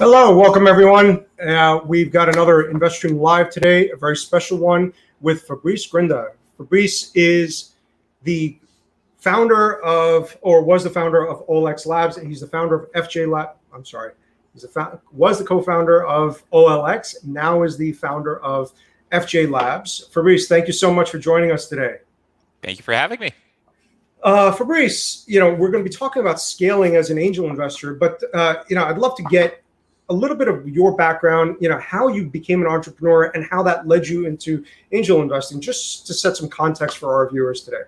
Hello, welcome everyone. We've got another Investor Stream Live today, a very special one with Fabrice Grinda. Fabrice is the founder of, or was the founder of OLX Labs, and he's the founder of FJ Lab. I'm sorry, was the co-founder of OLX, now is the founder of FJ Labs. Fabrice, thank you so much for joining us today. Thank you for having me. Fabrice, we're going to be talking about scaling as an angel investor, but I'd love to get a little bit of your background, how you became an entrepreneur and how that led you into angel investing, just to set some context for our viewers today.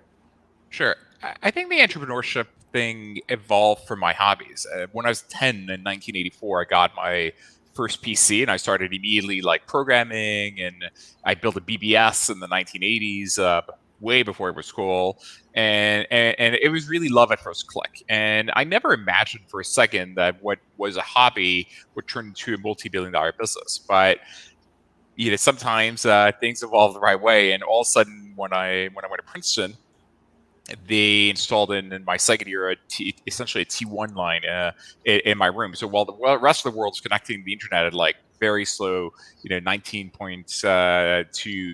Sure. I think the entrepreneurship thing evolved from my hobbies. When I was 10 in 1984, I got my first PC and I started immediately programming, and I built a BBS in the 1980s, way before it was cool. And it was really love at first click. And I never imagined for a second that what was a hobby would turn into a multi-billion-dollar business. But sometimes things evolve the right way. And all of a sudden, when I went to Princeton, they installed in my second year essentially a T1 line in my room. So while the rest of the world is connecting the internet at very slow, 19.2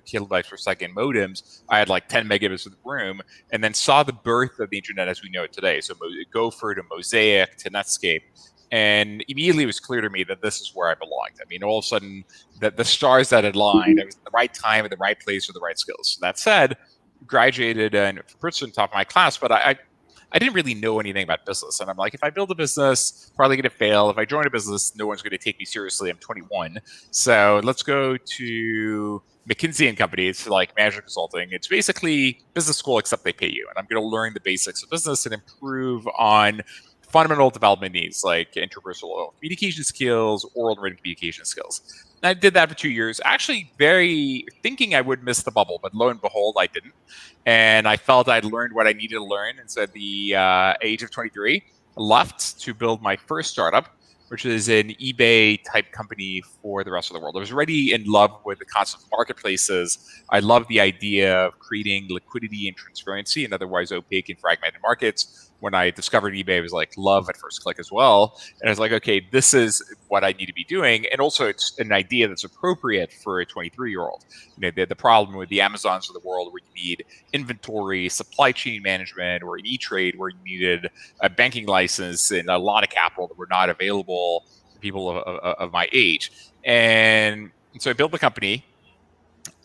kilobytes per second modems, I had 10 megabits in the room, and then saw the birth of the internet as we know it today. So Gopher to Mosaic to Netscape. And immediately it was clear to me that this is where I belonged. I mean, all of a sudden, the stars that had aligned, I was at the right time, at the right place, with the right skills. That said, graduated in Princeton, top of my class, but I didn't really know anything about business. And I'm like, if I build a business, probably going to fail. If I join a business, no one's going to take me seriously. I'm 21. So let's go to McKinsey & Company. It's management consulting. It's basically business school, except they pay you. And I'm going to learn the basics of business and improve on fundamental development needs like interpersonal communication skills, oral and written communication skills. And I did that for 2 years, actually thinking I would miss the bubble, but lo and behold, I didn't. And I felt I'd learned what I needed to learn. And so at the age of 23, I left to build my first startup, which is an eBay type company for the rest of the world. I was already in love with the concept of marketplaces. I loved the idea of creating liquidity and transparency in otherwise opaque and fragmented markets. When I discovered eBay, it was love at first click as well. And I was like, okay, this is what I need to be doing. And also it's an idea that's appropriate for a 23-year-old. The problem with the Amazons of the world where you need inventory, supply chain management, or an E-Trade where you needed a banking license and a lot of capital that were not available to people of my age. And so I built the company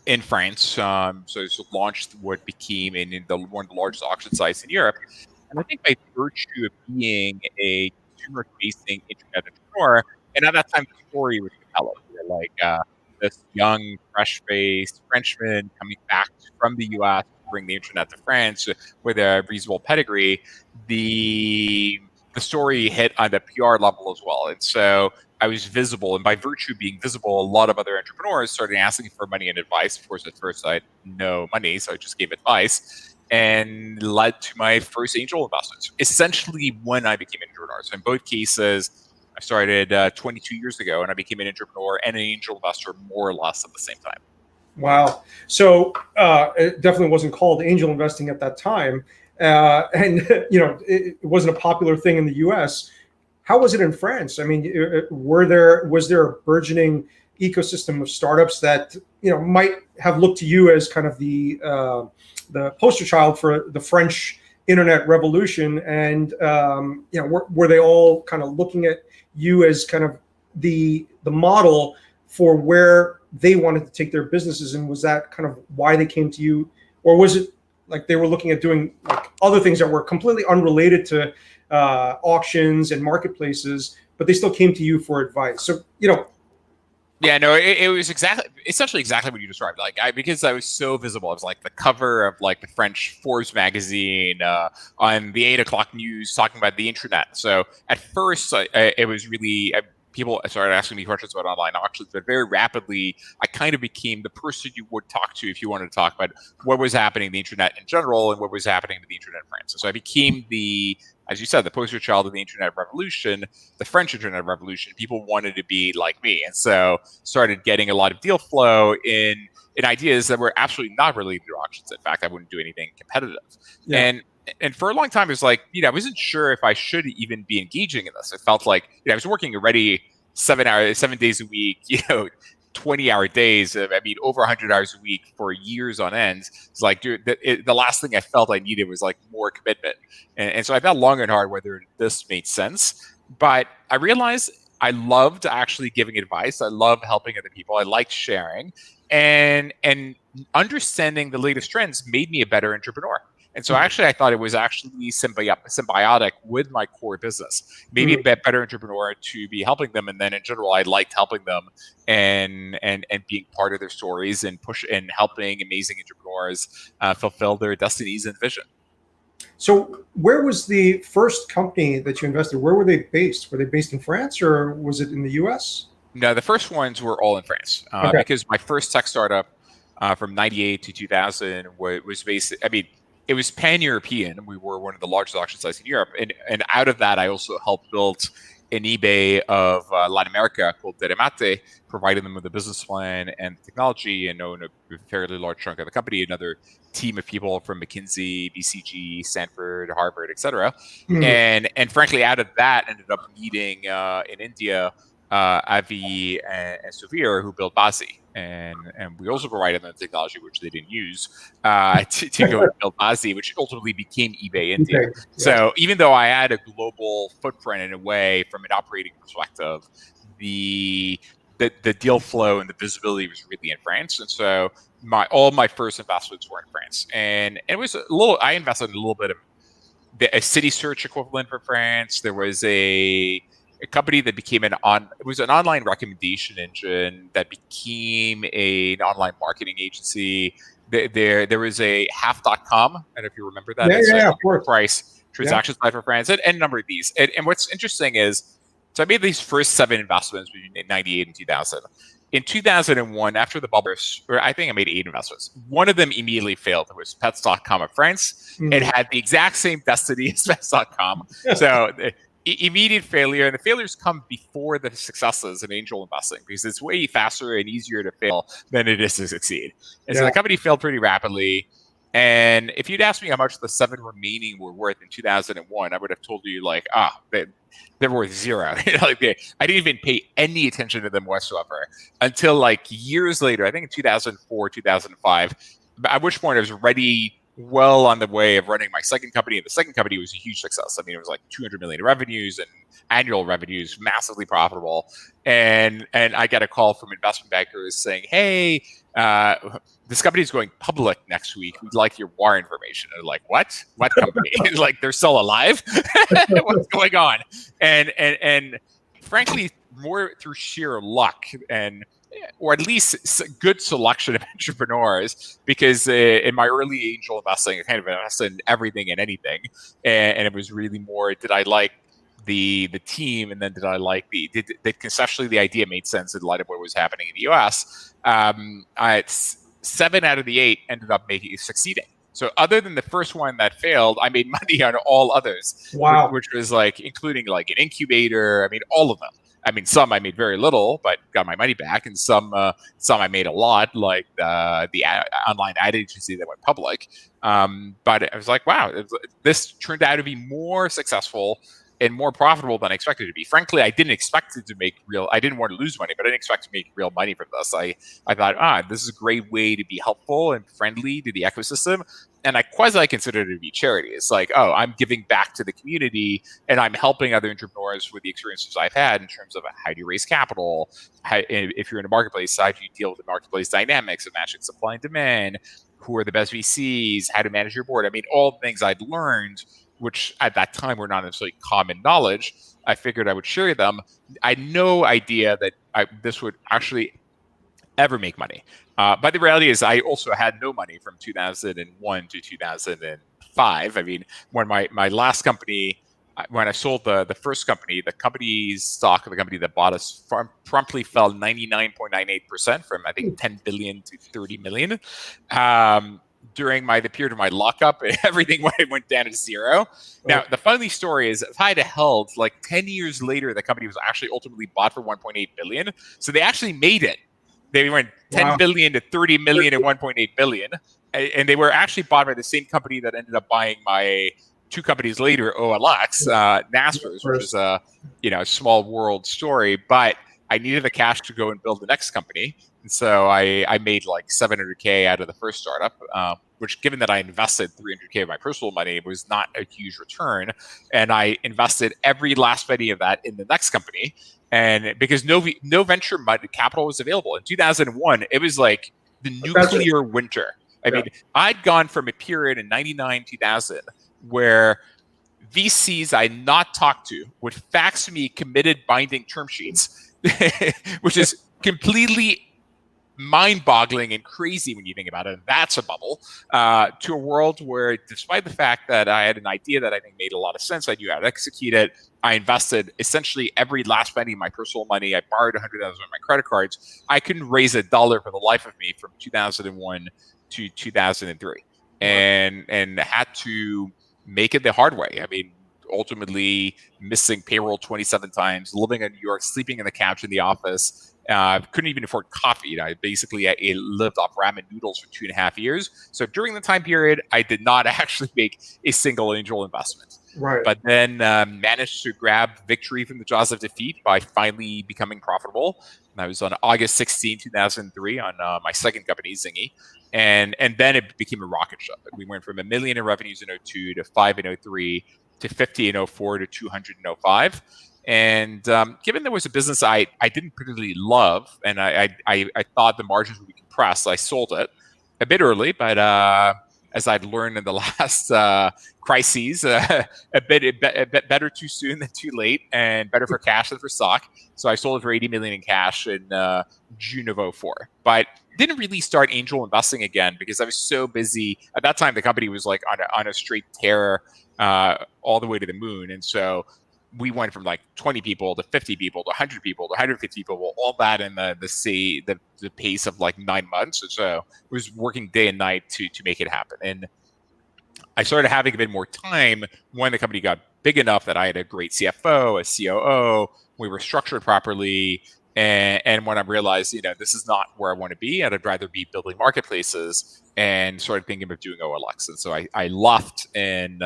in France. So it launched what became one of the largest auction sites in Europe. And I think by virtue of being a consumer-facing internet entrepreneur, and at that time the story was compelling. This young, fresh-faced Frenchman coming back from the U.S. to bring the internet to France with a reasonable pedigree. The story hit on the PR level as well, and so I was visible. And by virtue of being visible, a lot of other entrepreneurs started asking for money and advice. Of course, at first I had no money, so I just gave advice. And led to my first angel investments, essentially when I became an entrepreneur. So in both cases, I started 22 years ago, and I became an entrepreneur and an angel investor more or less at the same time. Wow. So it definitely wasn't called angel investing at that time. And it wasn't a popular thing in the US. How was it in France? I mean, was there a burgeoning ecosystem of startups that might have looked to you as kind of the poster child for the French internet revolution, and were they all kind of looking at you as kind of the model for where they wanted to take their businesses, and was that kind of why they came to you, or was it they were looking at doing other things that were completely unrelated to auctions and marketplaces, but they still came to you for advice? So Yeah, no, it was essentially exactly what you described. Because I was so visible, I was the cover of the French Forbes magazine on the 8 o'clock news talking about the internet. So at first, it was really people started asking me questions about online auctions, but very rapidly, I kind of became the person you would talk to if you wanted to talk about what was happening in the internet in general and what was happening with the internet in France. So I became as you said, the poster child of the internet revolution, the French internet revolution. People wanted to be like me. And so started getting a lot of deal flow in ideas that were absolutely not related to auctions. In fact, I wouldn't do anything competitive. Yeah. And for a long time, it was I wasn't sure if I should even be engaging in this. It felt like I was working already 7 days a week, 20-hour days. Over 100 hours a week for years on end. It's like, dude, the last thing I felt I needed was like more commitment. And so I thought long and hard whether this made sense. But I realized I loved actually giving advice. I love helping other people. I liked sharing. And understanding the latest trends made me a better entrepreneur. And so actually, I thought it was actually symbiotic with my core business. Maybe a better entrepreneur to be helping them, and then in general, I liked helping them and being part of their stories and helping amazing entrepreneurs fulfill their destinies and vision. So, where was the first company that you invested? Where were they based? Were they based in France, or was it in the U.S.? No, the first ones were all in France because my first tech startup from '98 to 2000 was based. It was pan-European. We were one of the largest auction sites in Europe. And out of that, I also helped build an eBay of Latin America called Deremate, providing them with a business plan and technology, and own a fairly large chunk of the company, another team of people from McKinsey, BCG, Stanford, Harvard, et cetera. And frankly, out of that, ended up meeting in India, Avi and Sophia, who built Bazi. And we also provided them technology, which they didn't use, to go and build Bazi, which ultimately became eBay India. Okay. So even though I had a global footprint in a way, from an operating perspective, the deal flow and the visibility was really in France. And so all my first investments were in France. And it was I invested in a little bit of a city search equivalent for France. There was a company that became it was an online recommendation engine that became an online marketing agency. There was a half.com. I don't know if you remember that. Of course. Price transaction site for France, and a number of these. And what's interesting is, so I made these first 7 investments between 98 and 2000. In 2001, after the bubble, or I think I made 8 investments. One of them immediately failed. It was Pets.com of France. It had the exact same destiny as Pets.com. So immediate failure, and the failures come before the successes in angel investing, because it's way faster and easier to fail than it is to succeed. And so the company failed pretty rapidly. And if you'd asked me how much the 7 remaining were worth in 2001, I would have told you they're worth 0. I didn't even pay any attention to them whatsoever until years later. I think in 2004, 2005, at which point I was well on the way of running my second company, and the second company was a huge success. It was like 200 million in revenues and annual revenues, massively profitable. And I got a call from investment bankers saying, "Hey, this company is going public next week. We'd like your WAR information." And like, what? What company? They're still alive? What's going on? And frankly, more through sheer luck or at least good selection of entrepreneurs, because in my early angel investing, I kind of invested in everything and anything. And it was really more, did I like the team, and then did I like did conceptually the idea made sense in light of what was happening in the US. 7 out of the 8 ended up succeeding. So other than the first one that failed, I made money on all others. Wow. Which was including an incubator. All of them. Some I made very little, but got my money back, and some I made a lot, like the online ad agency that went public. But I was like, wow, this turned out to be more successful and more profitable than I expected it to be. Frankly, I didn't expect it to make I didn't want to lose money, but I didn't expect to make real money from this. I thought, this is a great way to be helpful and friendly to the ecosystem. And I quasi-considered it to be charity. It's like, I'm giving back to the community, and I'm helping other entrepreneurs with the experiences I've had in terms of how do you raise capital, if you're in a marketplace, how do you deal with the marketplace dynamics of matching supply and demand, who are the best VCs, how to manage your board. All the things I'd learned, which at that time were not necessarily common knowledge. I figured I would share them. I had no idea that this would actually ever make money. But the reality is I also had no money from 2001 to 2005. When my last company, when I sold the first company, the company's stock of the company that bought us promptly fell 99.98% from, I think, 10 billion to 30 million. During the period of my lockup, everything went down to 0. Now, the funny story is, if I had held 10 years later, the company was actually ultimately bought for 1.8 billion. So they actually made it. They went 10 billion to 30 million and 1.8 billion. And they were actually bought by the same company that ended up buying my 2 companies later, OLX, Naspers, which is a small world story. But I needed the cash to go and build the next company. And so I made like 700K out of the first startup, which, given that I invested 300K of my personal money, was not a huge return. And I invested every last penny of that in the next company. And because no venture capital was available in 2001, it was like the nuclear winter. I mean, I'd gone from a period in 99, 2000 where VCs I not talked to would fax me committed binding term sheets, which is completely mind-boggling and crazy when you think about it. That's a bubble. To a world where, despite the fact that I had an idea that I think made a lot of sense, I knew how to execute it. I invested essentially every last penny of my personal money. I borrowed $100,000 on my credit cards. I couldn't raise $1 for the life of me from 2001 to 2003, and had to make it the hard way. I mean, ultimately missing payroll 27 times, living in New York, sleeping in the couch in the office. Couldn't even afford coffee. I lived off ramen noodles for 2.5 years. So during the time period, I did not actually make a single angel investment. Right. But then managed to grab victory from the jaws of defeat by finally becoming profitable. And I was on August 16, 2003 on my second company, Zingy. And then it became a rocket ship. We went from $1 million in revenues in 2002 to 5 in 2003 to 50 in 2004 to 200 in 2005. And given there was a business I didn't particularly love, and I thought the margins would be compressed, I sold it a bit early. But as I'd learned in the last crises, a bit better too soon than too late, and better for cash than for stock. So I sold it for $80 million in cash in June of 2004. But didn't really start angel investing again because I was so busy. At that time, the company was like on a straight tear all the way to the moon. And so we went from like 20 people to 50 people to 100 people to 150 people, all that in the pace of like 9 months. And so it was working day and night to make it happen. And I started having a bit more time when the company got big enough that I had a great CFO, a COO, we were structured properly. And when I realized, this is not where I want to be, and I'd rather be building marketplaces, and started thinking of doing OLX. And so I left in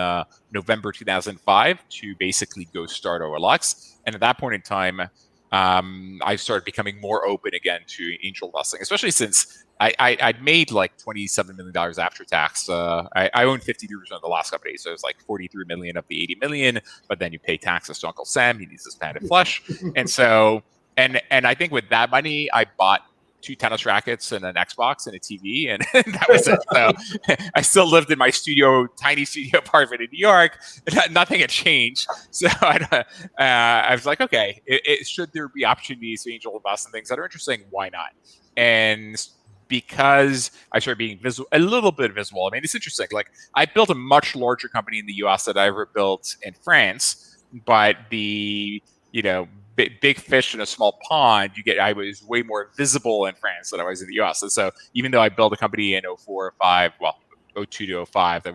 November 2005 to basically go start OLX. And at that point in time, I started becoming more open again to angel investing, especially since I'd made like $27 million after tax. I owned 53% of the last company, so it was like 43 million of the 80 million. But then you pay taxes to Uncle Sam; he needs his pound of flesh. And so, and I think with that money, I bought 2 tennis rackets and an Xbox and a TV, and that was it. So I still lived in my tiny studio apartment in New York. Nothing had changed. So I was like, okay, should there be opportunities to angel invest in things that are interesting? Why not? And because I started being a little bit visible. I mean, it's interesting. Like, I built a much larger company in the US than I ever built in France, but the big fish in a small pond, I was way more visible in France than I was in the US. And so even though I built a company in 2004 or 05, well, 2002 to 2005, that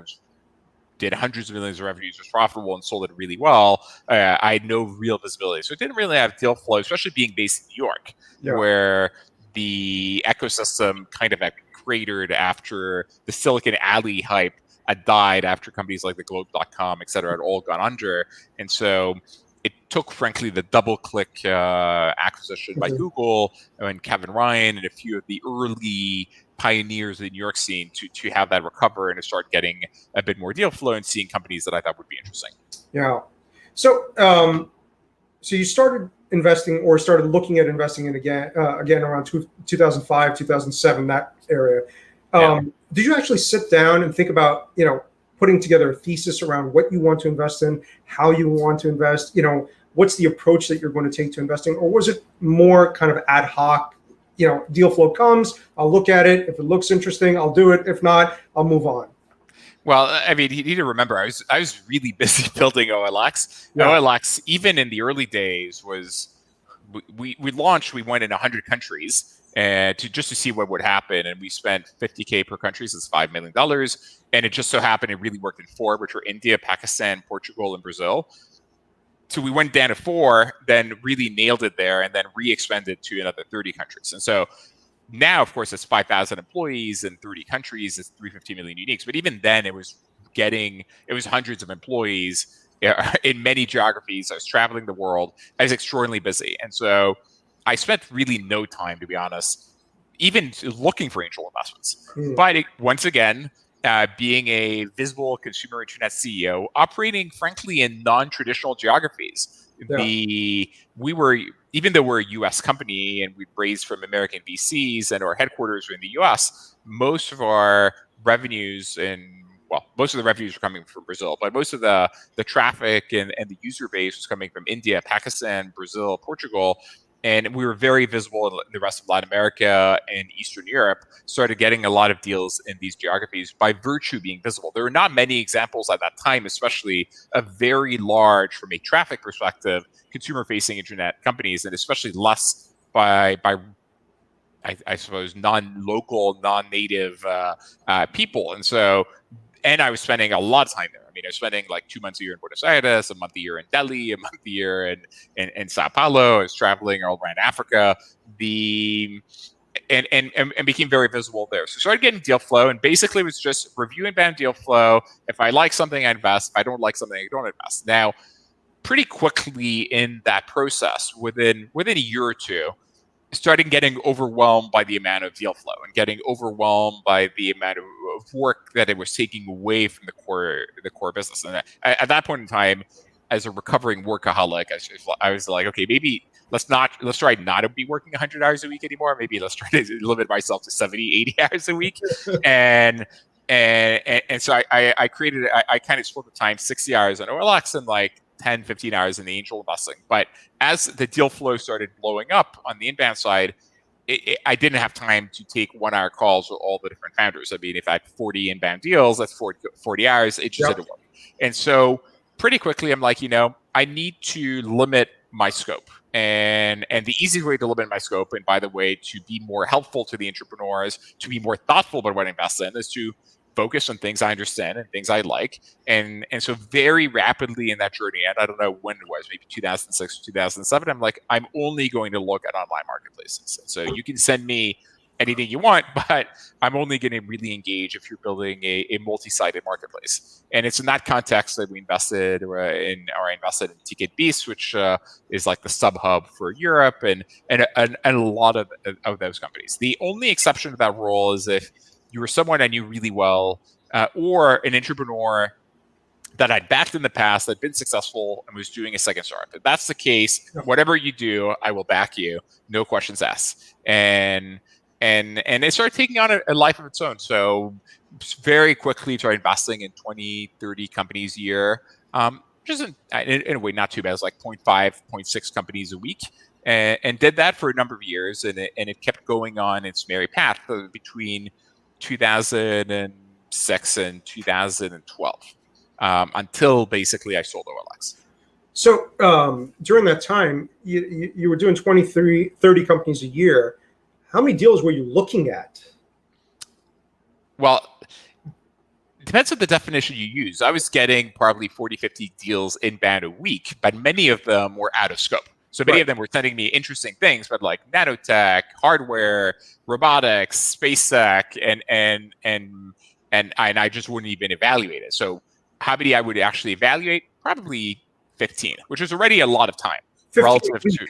did hundreds of millions of revenues, was profitable, and sold it really well, I had no real visibility. So it didn't really have deal flow, especially being based in New York, where the ecosystem kind of cratered after the Silicon Alley hype had died, after companies like the Globe.com, et cetera, had all gone under. And so it took, frankly, the DoubleClick acquisition by Google and Kevin Ryan and a few of the early pioneers of the New York scene to have that recover and to start getting a bit more deal flow and seeing companies that I thought would be interesting. Yeah. So, so you started investing, or started looking at investing in again around 2005, 2007, that area. Did you actually sit down and think about, putting together a thesis around what you want to invest in, how you want to invest, what's the approach that you're going to take to investing? Or was it more kind of ad hoc, deal flow comes, I'll look at it. If it looks interesting, I'll do it. If not, I'll move on. Well, I mean, you need to remember, I was really busy building OLX. OLX, even in the early days, we launched, we went in 100 countries to see what would happen. And we spent $50K per country, so it's $5 million. And it just so happened it really worked in 4, which were India, Pakistan, Portugal, and Brazil. So we went down to 4, then really nailed it there, and then re-expanded to another 30 countries. And so now, of course, it's 5,000 employees in 30 countries. It's 350 million uniques. But even then, it was hundreds of employees in many geographies. I was traveling the world. I was extraordinarily busy. And so I spent really no time, to be honest, even looking for angel investments. Mm. But once again, being a visible consumer internet CEO, operating frankly in non-traditional geographies. Yeah. We were, even though we're a U.S. company and we raised from American VCs and our headquarters are in the U.S., most of our revenues most of the revenues are coming from Brazil, but most of the traffic and the user base was coming from India, Pakistan, Brazil, Portugal. And we were very visible in the rest of Latin America and Eastern Europe, started getting a lot of deals in these geographies by virtue of being visible. There were not many examples at that time, especially of very large, from a traffic perspective, consumer-facing internet companies, and especially less by I suppose, non-local, non-native people. And I was spending a lot of time there. I mean, I was spending like 2 months a year in Buenos Aires, a month a year in Delhi, a month a year in Sao Paulo. I was traveling all around Africa. And became very visible there. So started getting deal flow, and basically it was just review inbound deal flow. If I like something, I invest. If I don't like something, I don't invest. Now, pretty quickly in that process, within a year or two, started getting overwhelmed by the amount of deal flow and getting overwhelmed by the amount of work that it was taking away from the core business. And at that point in time, as a recovering workaholic, I was like, okay, maybe let's try not to be working 100 hours a week anymore. Maybe let's try to limit myself to 70, 80 hours a week. and so I kind of split the time, 60 hours on OLX and like 10, 15 hours in the angel investing. But as the deal flow started blowing up on the inbound side, I didn't have time to take 1 hour calls with all the different founders. I mean, if I had 40 inbound deals, that's 40 hours. It just didn't work. And so pretty quickly, I'm like, I need to limit my scope. And the easy way to limit my scope, and by the way, to be more helpful to the entrepreneurs, to be more thoughtful about what I invest in, is to focus on things I understand and things I like. And so very rapidly in that journey, and I don't know when it was, maybe 2006, 2007, I'm like, I'm only going to look at online marketplaces. So you can send me anything you want, but I'm only going to really engage if you're building a multi-sided marketplace. And it's in that context that we invested in Ticket Beast, which is like the sub hub for Europe, and a lot of those companies. The only exception to that rule is if you were someone I knew really well, or an entrepreneur that I'd backed in the past, that'd been successful, and was doing a second startup. If that's the case, whatever you do, I will back you, no questions asked. And it started taking on a life of its own. So very quickly started investing in 20, 30 companies a year, which isn't, in a way, not too bad. It's like 0.5, 0.6 companies a week. And did that for a number of years, and it kept going on its merry path between 2006 and 2012, until basically I sold OLX. So during that time, you were doing 23, 30 companies a year. How many deals were you looking at? Well, it depends on the definition you use. I was getting probably 40, 50 deals inbound a week, but many of them were out of scope. So many of them were sending me interesting things, but like nanotech, hardware, robotics, space tech, and I just wouldn't even evaluate it. So how many I would actually evaluate? Probably 15, which is already a lot of time relative to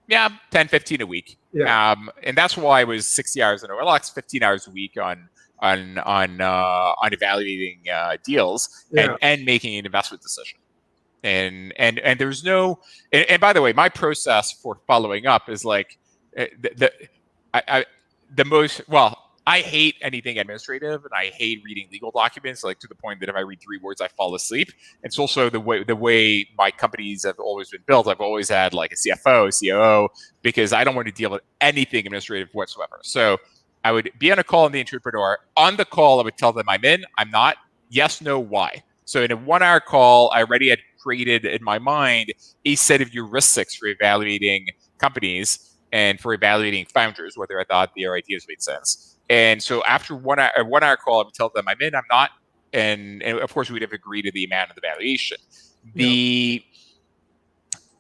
10, 15 a week. Yeah. And that's why I was 60 hours on OLX, 15 hours a week on evaluating deals and making an investment decision. And there's no, and by the way, my process for following up is like I hate anything administrative, and I hate reading legal documents, like to the point that if I read 3 words, I fall asleep. It's also the way my companies have always been built. I've always had like a CFO, COO, because I don't want to deal with anything administrative whatsoever. So I would be on a call with the entrepreneur. On the call, I would tell them I'm in, I'm not, yes, no, why. So in a 1 hour call, I already had created in my mind a set of heuristics for evaluating companies and for evaluating founders, whether I thought their ideas made sense. And so after a 1 hour call, I would tell them I'm in, I'm not. And of course, we'd have agreed to the amount of the valuation.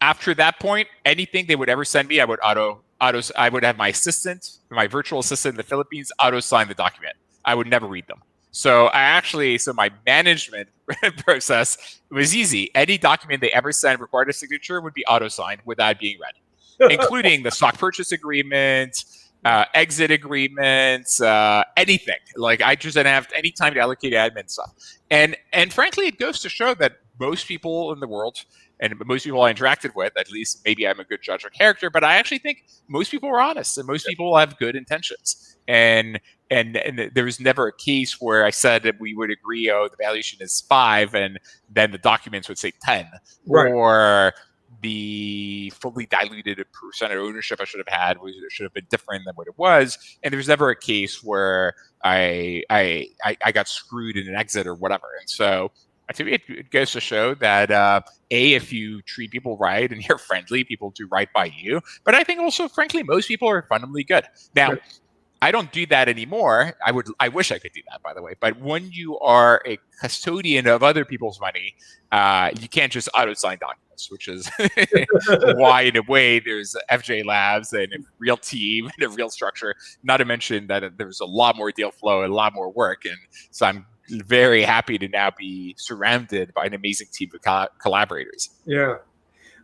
After that point, anything they would ever send me, I would I would have my assistant, my virtual assistant in the Philippines, auto sign the document. I would never read them. So my management process was easy. Any document they ever sent required a signature would be auto signed without being read. including the stock purchase agreement, exit agreements, anything. Like I just didn't have any time to allocate admin stuff. And frankly, it goes to show that most people in the world and most people I interacted with, at least maybe I'm a good judge of character, but I actually think most people are honest and most people have good intentions. And there was never a case where I said that we would agree, oh, the valuation is 5, and then the documents would say 10, Right. or the fully diluted percent of ownership I should have had should have been different than what it was. And there was never a case where I got screwed in an exit or whatever. And so to me, it goes to show that if you treat people right and you're friendly, people do right by you. But I think also, frankly, most people are fundamentally good. Now, Right. I don't do that anymore. I wish I could do that, by the way. But when you are a custodian of other people's money, you can't just auto-sign documents, which is why, in a way, there's FJ Labs and a real team and a real structure. Not to mention that there's a lot more deal flow and a lot more work. And so I'm very happy to now be surrounded by an amazing team of collaborators. Yeah.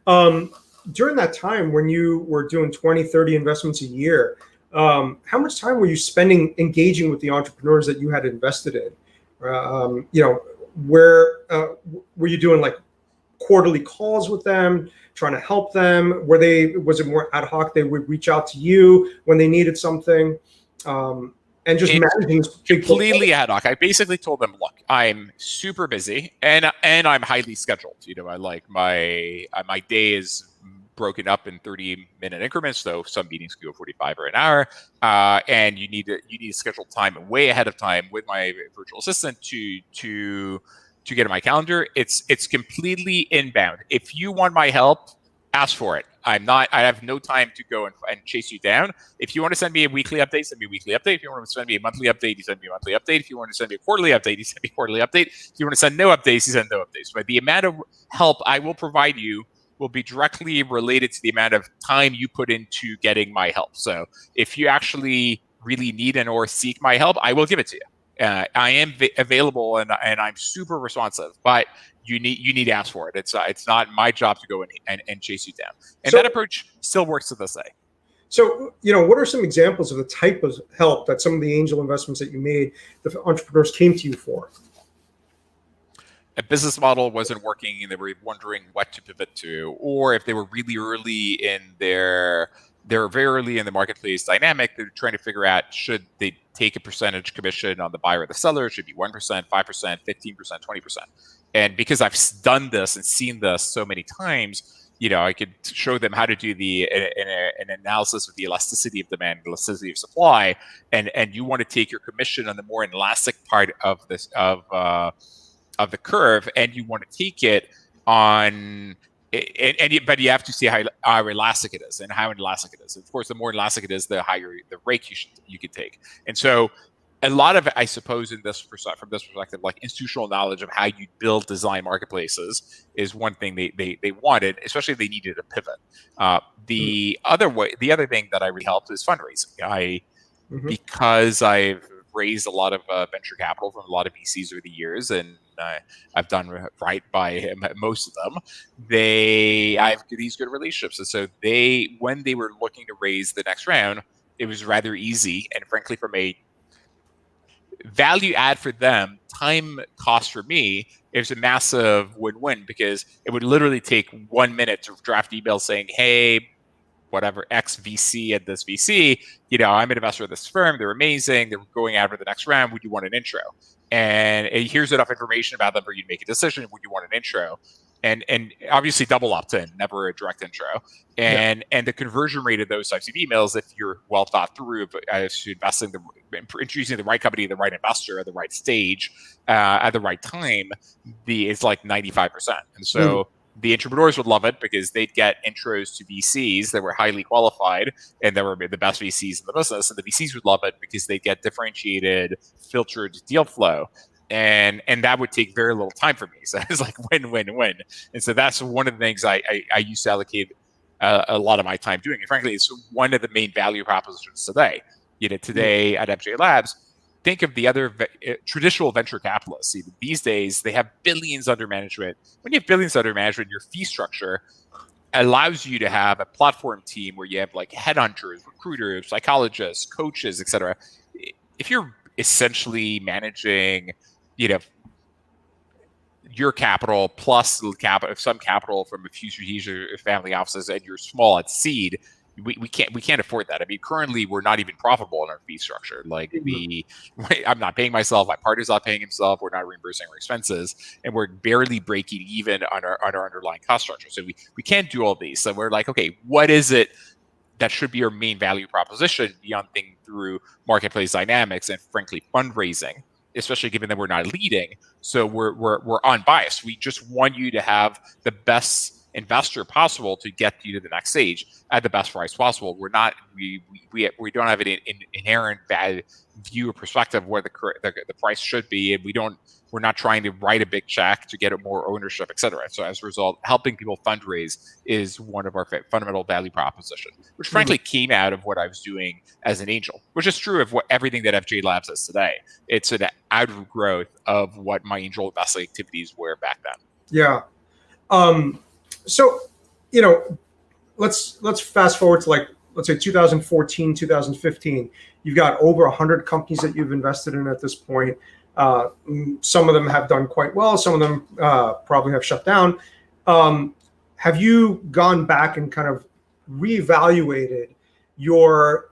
During that time when you were doing 20, 30 investments a year, how much time were you spending engaging with the entrepreneurs that you had invested in? Where were you doing like quarterly calls with them, trying to help them? Was it more ad hoc? They would reach out to you when they needed something, and just managing completely ad hoc. I basically told them, look, I'm super busy and I'm highly scheduled. I like my day is broken up in 30-minute increments, so some meetings can go 45 or an hour, and you need to schedule time way ahead of time with my virtual assistant to get in my calendar. It's completely inbound. If you want my help, ask for it. I have no time to go and chase you down. If you want to send me a weekly update, send me a weekly update. If you want to send me a monthly update, you send me a monthly update. If you want to send me a quarterly update, you send me a quarterly update. If you want to send no updates, you send no updates. But the amount of help I will provide you will be directly related to the amount of time you put into getting my help. So if you actually really need or seek my help, I will give it to you. I am available and I'm super responsive, but you need to ask for it. It's not my job to go and chase you down. And that approach still works to this day. So, what are some examples of the type of help that some of the angel investments that you made, the entrepreneurs came to you for? A business model wasn't working and they were wondering what to pivot to, or if they were really early in they're very early in the marketplace dynamic, they're trying to figure out, should they take a percentage commission on the buyer or the seller? Should it be 1%, 5%, 15%, 20%? And because I've done this and seen this so many times, I could show them how to do an analysis of the elasticity of demand, elasticity of supply, and you want to take your commission on the more elastic part of this of the curve, and you want to take it on, but you have to see how elastic it is and how inelastic it is. Of course, the more elastic it is, the higher the rate you could take. And so, a lot of it, I suppose, from this perspective, like institutional knowledge of how you build design marketplaces is one thing they wanted, especially if they needed a pivot. The other thing that I really helped is fundraising. Because I've raised a lot of venture capital from a lot of VCs over the years, and I've done right by most of them. I have these good relationships, and so when they were looking to raise the next round, it was rather easy, and frankly, from a value add for them, time cost for me, it was a massive win-win, because it would literally take 1 minute to draft email saying, hey, whatever, X VC at this VC, I'm an investor of this firm. They're amazing. They're going out for the next round. Would you want an intro? And here's enough information about them for you to make a decision. Would you want an intro? And obviously double opt-in, never a direct intro. And the conversion rate of those types of emails, if you're well thought through, as to introducing the right company, the right investor at the right stage, at the right time, it's like 95%. And so the entrepreneurs would love it because they'd get intros to VCs that were highly qualified and that were the best VCs in the business. And the VCs would love it because they get differentiated, filtered deal flow. And that would take very little time for me. So it's like win. And so that's one of the things I used to allocate a lot of my time doing. And frankly, it's one of the main value propositions today. Today at FJ Labs, think of the other traditional venture capitalists. These days, they have billions under management. When you have billions under management, your fee structure allows you to have a platform team where you have like headhunters, recruiters, psychologists, coaches, etc. If you're essentially managing, you know, your capital plus some capital from a few strategic family offices, and you're small at seed, we can't afford that. I mean, currently we're not even profitable in our fee structure. Like I'm not paying myself, my partner's not paying himself, we're not reimbursing our expenses, and we're barely breaking even on our underlying cost structure. So we can't do all these. So we're like, okay, what is it that should be our main value proposition beyond thinking through marketplace dynamics and frankly fundraising, especially given that we're not leading. So we're unbiased. We just want you to have the best investor possible to get you to the next stage at the best price possible. We're not we don't have an inherent bad view or perspective where the price should be, and we're not trying to write a big check to get more ownership, et cetera. So as a result, helping people fundraise is one of our fundamental value proposition, which frankly came out of what I was doing as an angel, which is true of everything that FJ Labs is today. It's an outgrowth of what my angel investing activities were back then. Yeah. So, let's fast forward to let's say 2014, 2015. You've got over 100 companies that you've invested in at this point. Some of them have done quite well. Some of them probably have shut down. Have you gone back and kind of reevaluated your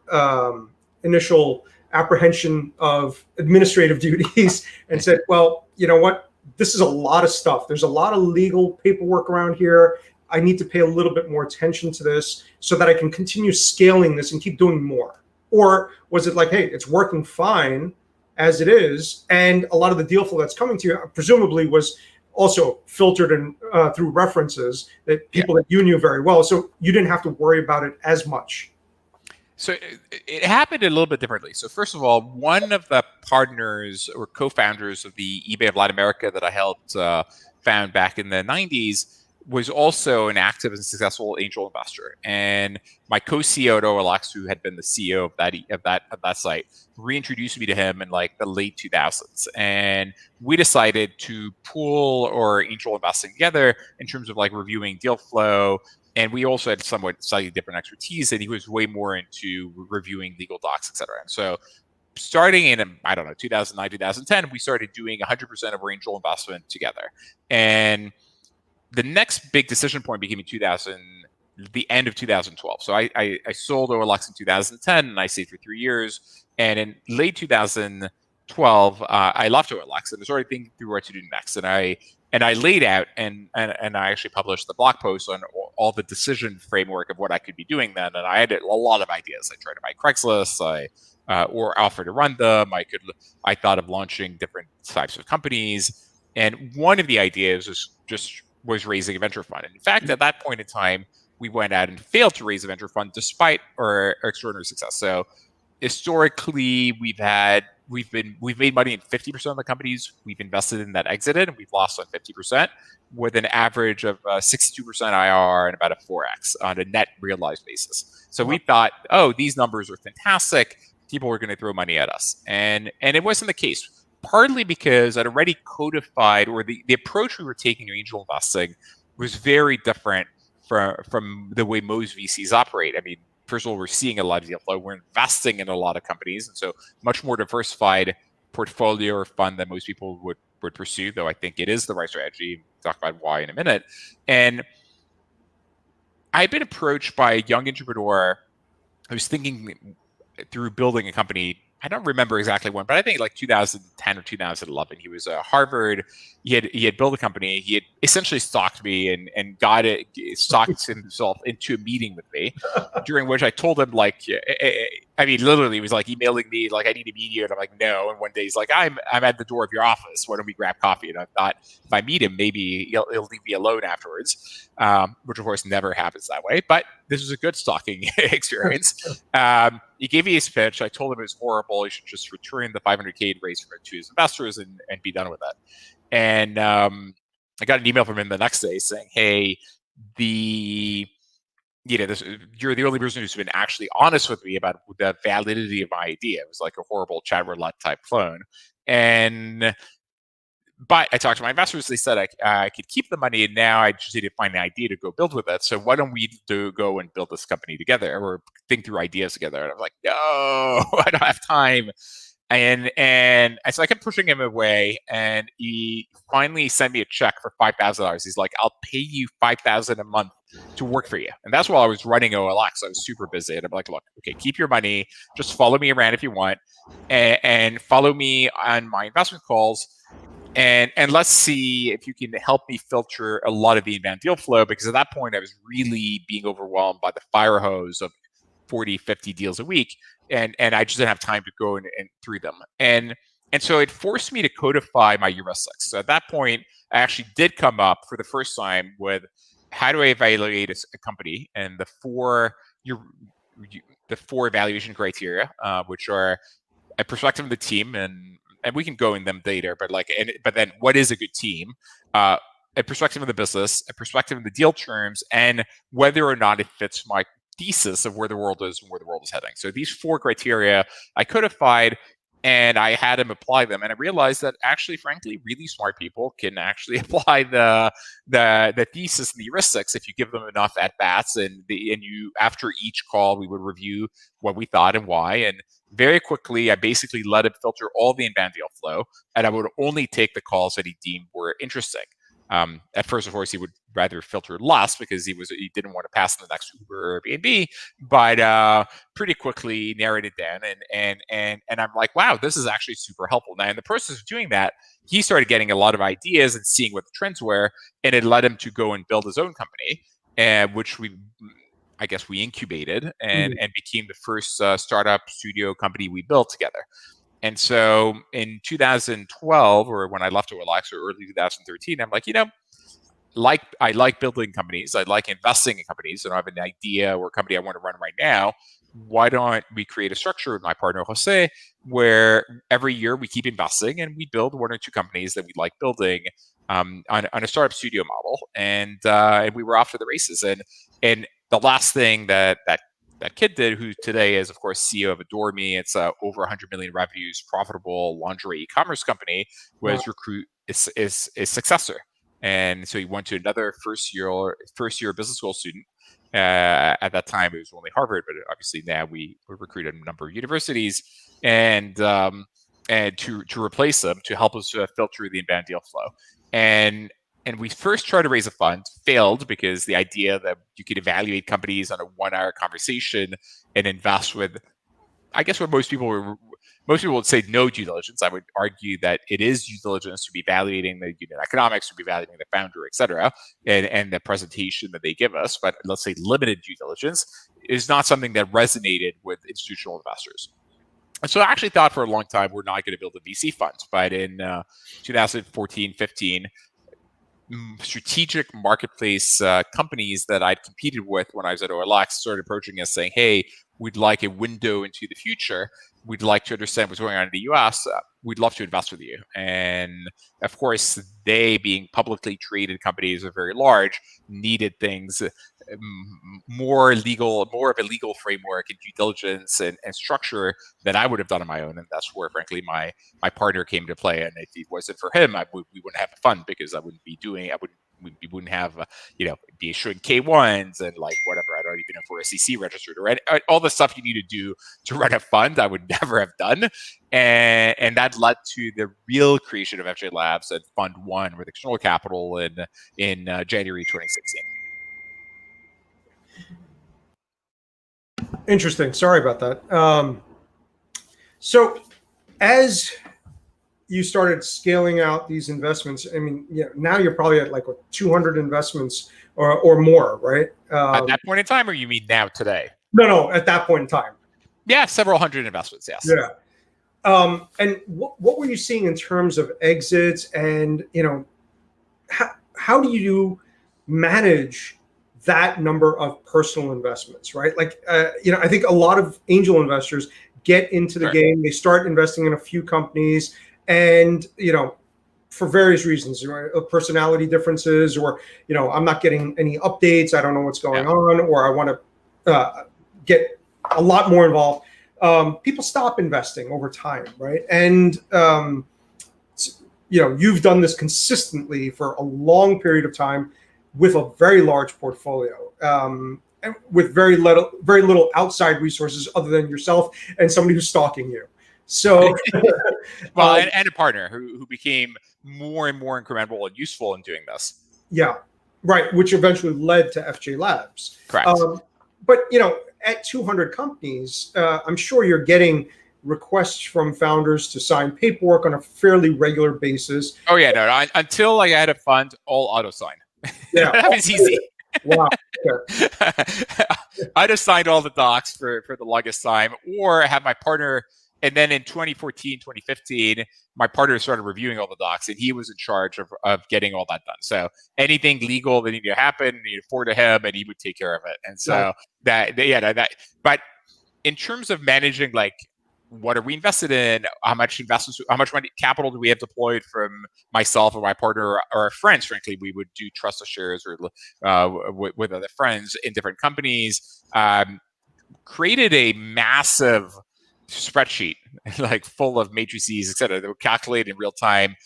initial apprehension of administrative duties and said, well, you know what? This is a lot of stuff. There's a lot of legal paperwork around here. I need to pay a little bit more attention to this so that I can continue scaling this and keep doing more. Or was it like, hey, it's working fine as it is, and a lot of the deal flow that's coming to you presumably was also filtered in through references that people that you knew very well, so you didn't have to worry about it as much? So it happened a little bit differently. So first of all, one of the partners or co-founders of the eBay of Latin America that I helped found back in the 90s was also an active and successful angel investor. And my co-CEO at OLX, who had been the CEO of that site, reintroduced me to him in like the late 2000s. And we decided to pool our angel investing together in terms of like reviewing deal flow. And we also had somewhat slightly different expertise, and he was way more into reviewing legal docs, et cetera. And so starting in, 2009, 2010, we started doing 100% of our angel investment together. And the next big decision point became the end of 2012. So I sold OLX in 2010, and I stayed for 3 years. And in late 2012, I left OLX and started thinking through what to do next. And I laid out and I actually published the blog post on all the decision framework of what I could be doing then. And I had a lot of ideas. I tried to buy Craigslist, or offer to run them. I thought of launching different types of companies. And one of the ideas was raising a venture fund. And in fact, at that point in time, we went out and failed to raise a venture fund despite our extraordinary success. So historically, we've made money in 50% of the companies we've invested in that exited, and we've lost on 50%, with an average of 62% IR and about a 4x on a net realized basis. So we thought, oh, these numbers are fantastic. People were going to throw money at us, and it wasn't the case. Partly because I'd already codified, or the approach we were taking to angel investing was very different from the way most VCs operate. I mean, first of all, we're seeing a lot of deal flow. We're investing in a lot of companies, and so much more diversified portfolio or fund than most people would pursue, though I think it is the right strategy. We'll talk about why in a minute. And I've been approached by a young entrepreneur who's thinking through building a company. I don't remember exactly when, but I think like 2010 or 2011. He was at Harvard. He had built a company. He had essentially stalked me and stalked himself into a meeting with me, during which I told him, like, I mean, literally, he was like emailing me like, I need to meet you, and I'm like, no. And one day he's like, I'm at the door of your office. Why don't we grab coffee? And I thought, if I meet him, maybe he'll leave me alone afterwards, which of course never happens that way. But this was a good stalking experience. He gave me his pitch. I told him it was horrible. He should just return the $500K he'd raised to his investors and be done with it. And I got an email from him the next day saying, hey, you're the only person who's been actually honest with me about the validity of my idea. It was like a horrible chat roulette type clone. And but I talked to my investors. They said I could keep the money, and now I just need to find an idea to go build with it. So why don't we go and build this company together, or think through ideas together? And I'm like, no, I don't have time. And so I kept pushing him away, and he finally sent me a check for $5,000. He's like, "I'll pay you $5,000 a month to work for you." And that's while I was running OLX. I was super busy, and I'm like, "Look, okay, keep your money. Just follow me around if you want, and follow me on my investment calls, and let's see if you can help me filter a lot of the inbound deal flow." Because at that point, I was really being overwhelmed by the fire hose of 40, 50 deals a week. And I just didn't have time to go and through them. And so it forced me to codify my heuristics. So at that point, I actually did come up for the first time with how do I evaluate a company, and the four evaluation criteria, which are a perspective of the team, and we can go in them later, but then what is a good team? A perspective of the business, a perspective of the deal terms, and whether or not it fits my thesis of where the world is and where the world is heading. So these four criteria I codified, and I had him apply them. And I realized that actually, frankly, really smart people can actually apply the thesis and the heuristics if you give them enough at bats. And you, after each call, we would review what we thought and why. And very quickly, I basically let him filter all the inbound deal flow, and I would only take the calls that he deemed were interesting. At first, of course, he would rather filter less because he didn't want to pass the next Uber or Airbnb, but pretty quickly narrowed it down, and I'm like, wow, this is actually super helpful. Now, in the process of doing that, he started getting a lot of ideas and seeing what the trends were, and it led him to go and build his own company, which I guess we incubated and became the first startup studio company we built together. And so in 2012, or when I left OLX, or early 2013, I'm like, I like building companies. I like investing in companies. And I have an idea or a company I want to run right now. Why don't we create a structure with my partner, Jose, where every year we keep investing and we build one or two companies that we like building on a startup studio model. And we were off to the races. And the last thing that kid did, who today is, of course, CEO of Adore Me, it's over 100 million revenues, profitable lingerie e-commerce company, was recruit his successor. And so he went to another first year business school student. At that time, it was only Harvard, but obviously now we recruit a number of universities, and to replace them, to help us filter the inbound deal flow. And we first tried to raise a fund, failed, because the idea that you could evaluate companies on a 1-hour conversation and invest with, I guess, what most people would say no due diligence. I would argue that it is due diligence to be evaluating the unit economics, to be evaluating the founder, et cetera, and the presentation that they give us. But let's say limited due diligence is not something that resonated with institutional investors. And so I actually thought for a long time we're not going to build a VC fund. But in 2014, 15, strategic marketplace companies that I'd competed with when I was at OLX started approaching us saying, hey, we'd like a window into the future. We'd like to understand what's going on in the US. We'd love to invest with you. And of course, they, being publicly traded companies, are very large, needed things more of a legal framework and due diligence and structure that I would have done on my own. And that's where, frankly, my partner came to play. And if it wasn't for him, we wouldn't have a fund, because we wouldn't have, be issuing K1s and like whatever. I don't even know if we're SEC registered or all the stuff you need to do to run a fund. I would never have done. And that led to the real creation of FJ Labs and Fund 1 with external capital in January 2016. Interesting. Sorry about that. So as you started scaling out these investments, I mean, now you're probably at like 200 investments or more, right? At that point in time, or you mean now today? No, at that point in time. Yeah, several hundred investments, yes. Yeah. And what were you seeing in terms of exits, and how do you manage that number of personal investments, right? Like, I think a lot of angel investors get into the game, they start investing in a few companies, and for various reasons, right? Personality differences, or I'm not getting any updates, I don't know what's going on, or I want to get a lot more involved. People stop investing over time, right? And you've done this consistently for a long period of time with a very large portfolio, and with very little outside resources other than yourself and somebody who's stalking you. So, well, and a partner who became more and more incremental and useful in doing this. Yeah, right. Which eventually led to FJ Labs. Correct. But at 200 companies, I'm sure you're getting requests from founders to sign paperwork on a fairly regular basis. Oh yeah, no. Until I had a fund, all auto sign. Yeah, that was easy. Wow. Okay. I just signed all the docs for the longest time, or have my partner. And then in 2014, 2015, my partner started reviewing all the docs, and he was in charge of getting all that done. So anything legal that needed to happen, needed to forward to him, and he would take care of it. And so that. But in terms of managing, like, what are we invested in? How much money, capital do we have deployed from myself or my partner or our friends? Frankly, we would do trust shares or with other friends in different companies. Created a massive spreadsheet, like full of matrices, et cetera, that would calculate in real time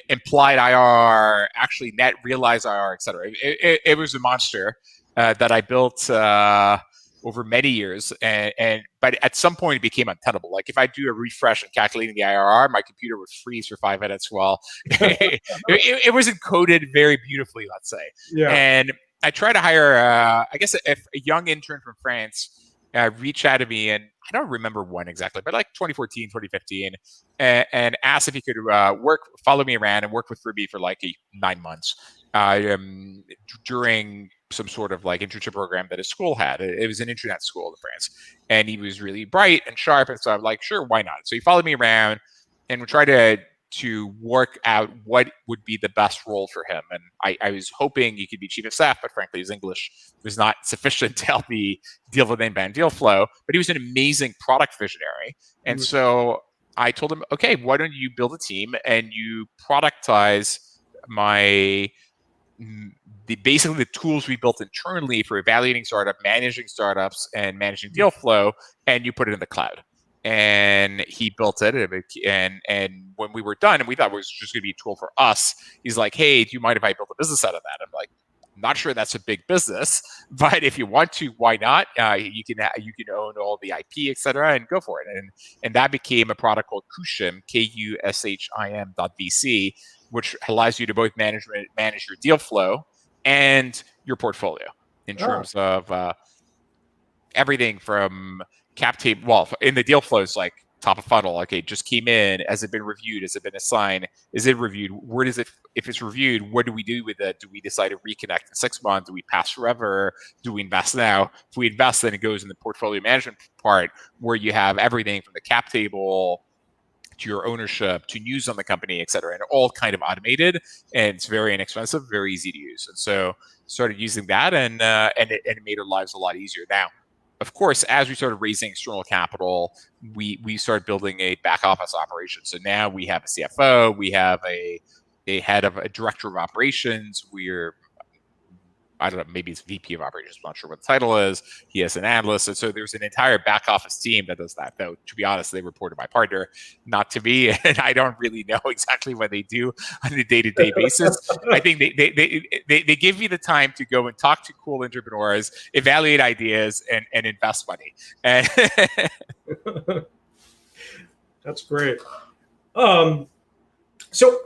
implied IRR, actually net realized IRR, et cetera. It was a monster that I built over many years, but at some point it became untenable. Like if I do a refresh and calculating the IRR, my computer would freeze for 5 minutes. Well, it was encoded very beautifully, let's say. Yeah. And I tried to hire, I guess, a young intern from France. Reached out to me, and I don't remember when exactly, but like 2014, 2015, and asked if he could follow me around and work with me for like 9 months during some sort of like internship program that his school had. It was an internet school in France, and he was really bright and sharp, and so I'm like, sure, why not? So he followed me around, and we tried to work out what would be the best role for him. And I was hoping he could be chief of staff, but frankly, his English was not sufficient to help me deal with inbound deal flow. But he was an amazing product visionary. And so I told him, okay, why don't you build a team and you productize basically the tools we built internally for evaluating managing startups, and managing deal flow, and you put it in the cloud. And he built it, and when we were done, and we thought it was just going to be a tool for us, he's like, hey, do you mind if I build a business out of that? I'm like, I'm not sure that's a big business, but if you want to, why not? You can own all the IP, et cetera, and go for it. And that became a product called Kushim, KUSHIM.VC, which allows you to both manage your deal flow and your portfolio in terms of everything from cap table. Well, in the deal flows, like top of funnel, okay, just came in. Has it been reviewed? Has it been assigned? Is it reviewed? Where does it? If it's reviewed, what do we do with it? Do we decide to reconnect in 6 months? Do we pass forever? Do we invest now? If we invest, then it goes in the portfolio management part, where you have everything from the cap table to your ownership to news on the company, et cetera, and all kind of automated. And it's very inexpensive, very easy to use. And so started using that, and it made our lives a lot easier. Now, of course, as we started raising external capital, we started building a back office operation. So now we have a CFO, we have a director of operations. I don't know, maybe it's VP of operations. I'm not sure what the title is. He has an analyst. And so there's an entire back office team that does that. Though, to be honest, they report to my partner, not to me. And I don't really know exactly what they do on a day-to-day basis. I think they give me the time to go and talk to cool entrepreneurs, evaluate ideas, and invest money. And that's great. So,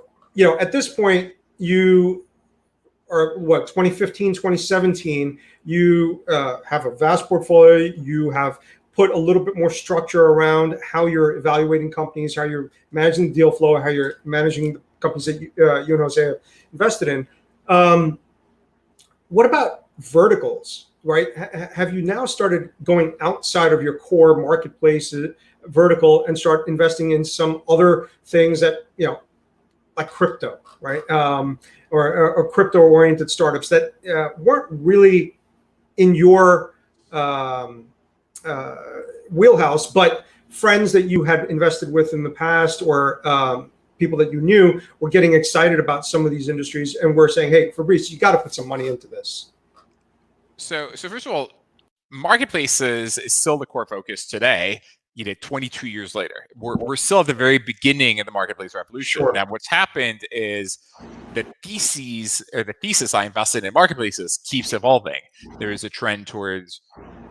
at this point, you or 2015, 2017, you have a vast portfolio. You have put a little bit more structure around how you're evaluating companies, how you're managing the deal flow, how you're managing the companies that you and Jose have invested in. What about verticals, right? Have you now started going outside of your core marketplace vertical and start investing in some other things that, like crypto, right? Or crypto-oriented startups that weren't really in your wheelhouse, but friends that you had invested with in the past, or people that you knew were getting excited about some of these industries and were saying, hey, Fabrice, you got to put some money into this. So first of all, marketplaces is still the core focus today. 22 years later. We're still at the very beginning of the marketplace revolution. Sure. Now, what's happened is the thesis I invested in marketplaces keeps evolving. There is a trend towards,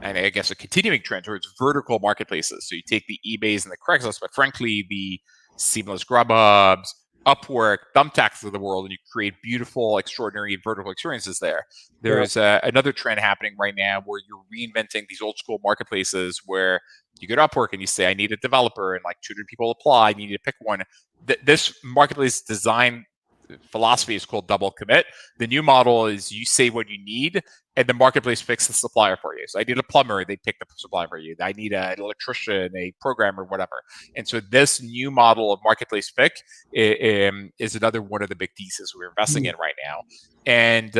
and I guess a continuing trend towards vertical marketplaces. So you take the eBays and the Craigslist, but frankly, the Seamless Grubhubs, Upwork, Thumbtacks of the world, and you create beautiful, extraordinary vertical experiences there. There's another trend happening right now where you're reinventing these old school marketplaces where you go to Upwork and you say, I need a developer, and like 200 people apply, and you need to pick one. This marketplace design philosophy is called double commit. The new model is you say what you need, and the marketplace picks the supplier for you. So I need a plumber, they pick the supplier for you. I need an electrician, a programmer, whatever. And so this new model of marketplace pick is another one of the big theses we're investing in right now. And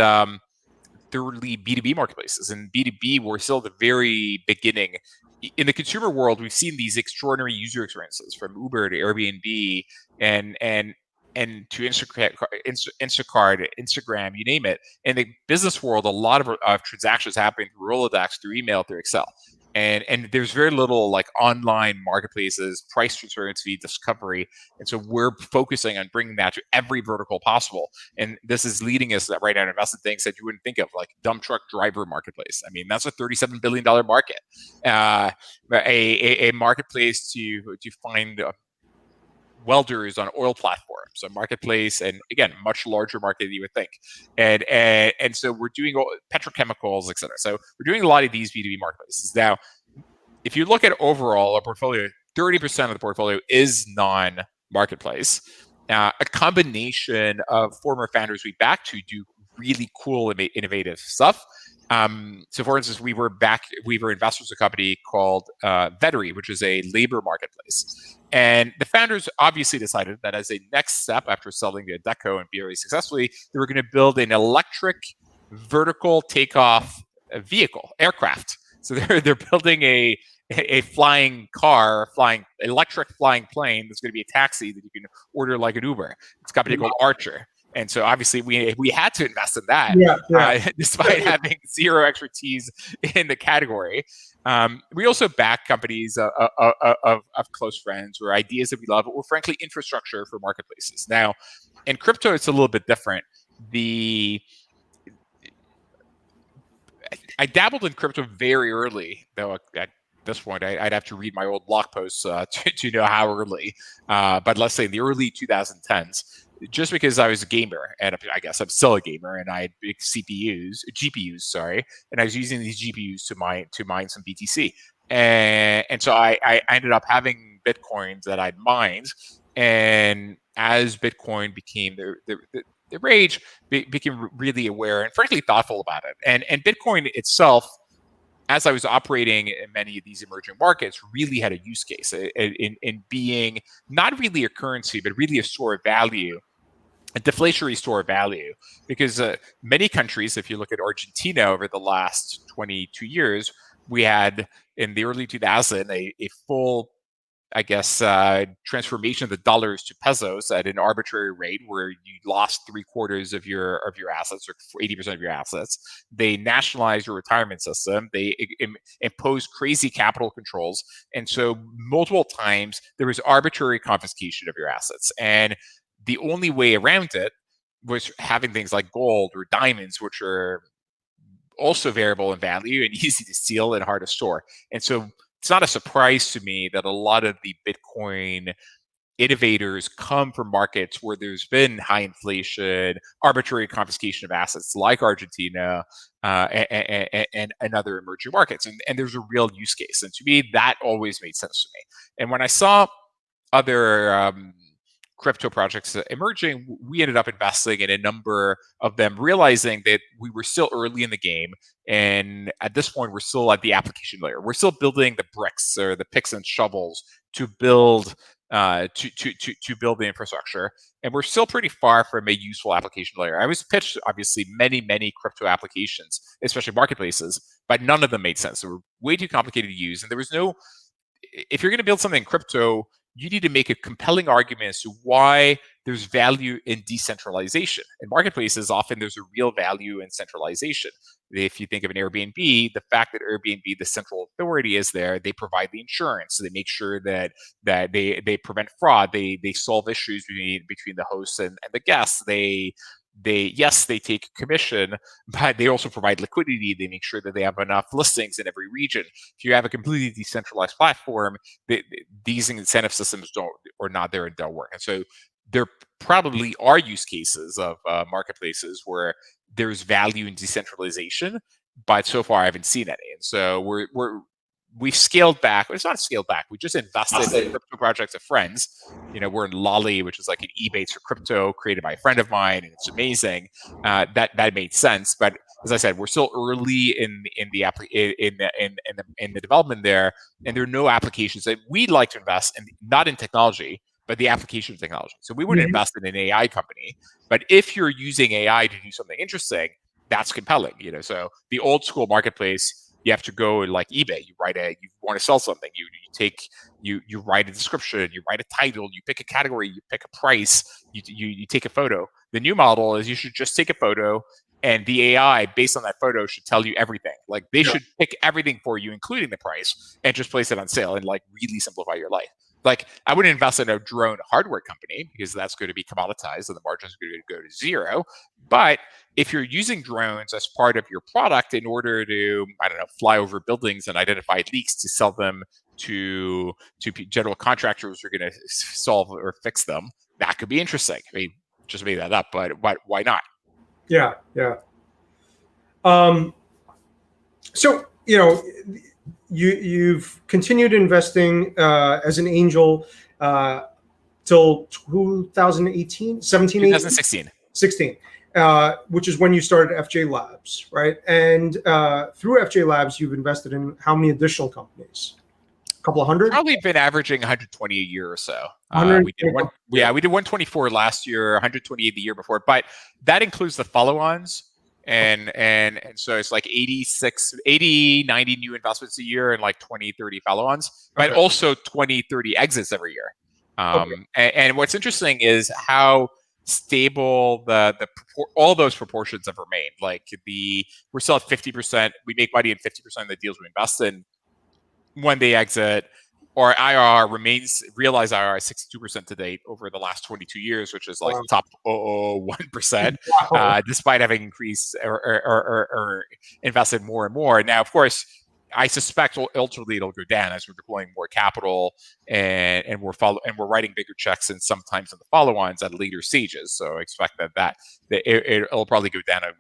thirdly, B2B marketplaces. And B2B, we're still at the very beginning. In the consumer world, we've seen these extraordinary user experiences from Uber to Airbnb and to Instacart, Instagram, you name it. In the business world, a lot of transactions happen through Rolodex, through email, through Excel. And there's very little like online marketplaces, price transparency, discovery. And so we're focusing on bringing that to every vertical possible. And this is leading us right now to invest in things that you wouldn't think of, like dump truck driver marketplace. I mean, that's a $37 billion market. A marketplace to find welders on oil platforms, a marketplace, and again, much larger market than you would think. And so we're doing petrochemicals, et cetera. So we're doing a lot of these B2B marketplaces. Now, if you look at overall our portfolio, 30% of the portfolio is non-marketplace. A combination of former founders we back to do really cool, innovative stuff. So for instance, we were investors in a company called Vettery, which is a labor marketplace. And the founders obviously decided that as a next step after selling to Deco and BRE successfully, they were going to build an electric vertical takeoff vehicle, aircraft. So they're building a flying car, electric flying plane that's going to be a taxi that you can order like an Uber. It's a company called Archer. And so obviously we had to invest in that, despite having zero expertise in the category. We also back companies of close friends or ideas that we love, or frankly, infrastructure for marketplaces. Now, in crypto, it's a little bit different. I dabbled in crypto very early, though at this point, I'd have to read my old blog posts to know how early. But let's say in the early 2010s, just because I was a gamer, and I guess I'm still a gamer, and I had big GPUs, and I was using these GPUs to mine some BTC, and so I ended up having Bitcoins that I'd mined, and as Bitcoin became the rage, became really aware and frankly thoughtful about it, and Bitcoin itself, as I was operating in many of these emerging markets, really had a use case in being not really a currency, but really a store of value, a deflationary store of value. Because many countries, if you look at Argentina over the last 22 years, we had in the early 2000s a full, I guess, transformation of the dollars to pesos at an arbitrary rate where you lost 3/4 of your assets or 80% of your assets. They nationalized your retirement system. They imposed crazy capital controls. And so multiple times there was arbitrary confiscation of your assets. And the only way around it was having things like gold or diamonds, which are also variable in value and easy to steal and hard to store. And so it's not a surprise to me that a lot of the Bitcoin innovators come from markets where there's been high inflation, arbitrary confiscation of assets like Argentina and other emerging markets. And there's a real use case. And to me, that always made sense to me. And when I saw other crypto projects emerging, we ended up investing in a number of them, realizing that we were still early in the game. And at this point, we're still at the application layer. We're still building the bricks or the picks and shovels to build to build the infrastructure. And we're still pretty far from a useful application layer. I was pitched, obviously, many crypto applications, especially marketplaces, but none of them made sense. They were way too complicated to use. And there was no, if you're going to build something in crypto, you need to make a compelling argument as to why there's value in decentralization. In marketplaces, often there's a real value in centralization. If you think of an Airbnb, the fact that Airbnb, the central authority, is there, they provide the insurance, so they make sure that they prevent fraud, they solve issues between the hosts and the guests. Yes, they take a commission, but they also provide liquidity. They make sure that they have enough listings in every region. If you have a completely decentralized platform, these incentive systems are not there and don't work. And so there probably are use cases of marketplaces where there's value in decentralization, but so far I haven't seen any. And so we've scaled back. It's not scaled back. We just invested in crypto projects of friends. We're in Lolly, which is like an eBay for crypto created by a friend of mine, and it's amazing. That made sense. But as I said, we're still early in the development there, and there are no applications that we'd like to invest in, not in technology, but the application of technology. So we wouldn't invest in an AI company, but if you're using AI to do something interesting, that's compelling. So the old school marketplace, you have to go like eBay. You want to sell something. You write a description. You write a title. You pick a category. You pick a price. You take a photo. The new model is you should just take a photo, and the AI based on that photo should tell you everything. Like they should pick everything for you, including the price, and just place it on sale and like really simplify your life. Like I wouldn't invest in a drone hardware company because that's going to be commoditized and the margins are going to go to zero. But if you're using drones as part of your product in order to, fly over buildings and identify leaks to sell them to general contractors who are going to solve or fix them, that could be interesting. I mean, just made that up, but why not? Yeah. So, you've continued investing as an angel till 2018, 17, 2016. 16, which is when you started FJ Labs, right? And through FJ Labs, you've invested in how many additional companies? A couple of hundred? Probably been averaging 120 a year or so. We did 124 last year, 128 the year before, but that includes the follow-ons. And so it's like 80, 90 new investments a year and like 20, 30 follow-ons, but also 20, 30 exits every year. And what's interesting is how stable all those proportions have remained. Like we're still at 50%. We make money in 50% of the deals we invest in. When they exit, our IRR realized IRR 62% to date over the last 22 years, which is like top 0.01%, despite having increased or invested more and more. Now, of course, I suspect ultimately it'll go down as we're deploying more capital and we're writing bigger checks and sometimes in the follow-ons at later stages. So I expect that it'll probably go down to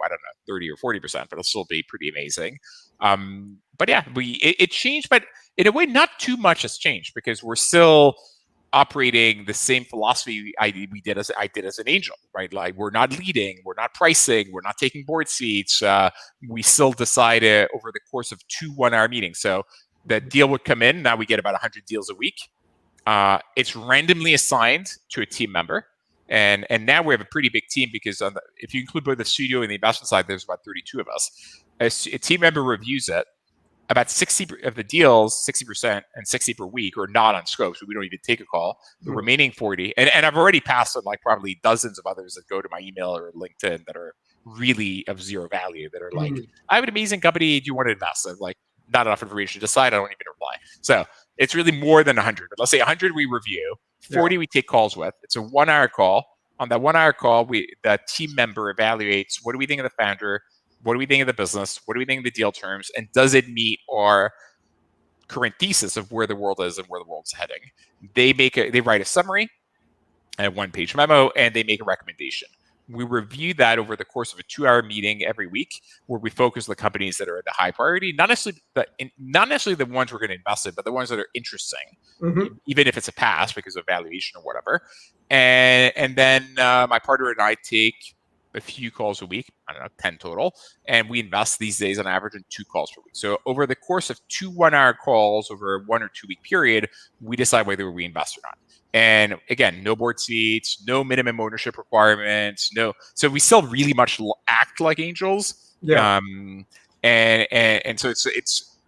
30 or 40%, but it'll still be pretty amazing. But yeah, it changed, but in a way, not too much has changed because we're still operating the same philosophy I did as an angel, right? Like we're not leading, we're not pricing, we're not taking board seats. We still decide over the course of 2 1-hour meetings. So the deal would come in. Now we get about 100 deals a week. It's randomly assigned to a team member. And now we have a pretty big team because if you include both the studio and the investment side, there's about 32 of us. A team member reviews it. About 60 of the deals, 60% and 60 per week, are not on scope, so we don't even take a call. The remaining 40, and I've already passed on like probably dozens of others that go to my email or LinkedIn that are really of zero value. That are like, I have an amazing company. Do you want to invest? I'm like, not enough information to decide. I don't even reply. So it's really more than 100. But let's say 100 we review, 40 we take calls with. It's a 1-hour call. On that 1-hour call, the team member evaluates what do we think of the founder. What do we think of the business? What do we think of the deal terms? And does it meet our current thesis of where the world is and where the world's heading? They write a summary, a 1-page memo, and they make a recommendation. We review that over the course of a 2-hour meeting every week, where we focus on the companies that are the high priority, not necessarily the ones we're going to invest in, but the ones that are interesting, even if it's a pass because of valuation or whatever. And then my partner and I take a few calls a week, 10 total, and we invest these days on average in 2 calls per week. So over the course of 2 1-hour calls over a 1 or 2 week period, we decide whether we invest or not. And again, no board seats, no minimum ownership requirements, so we still really much act like angels. And so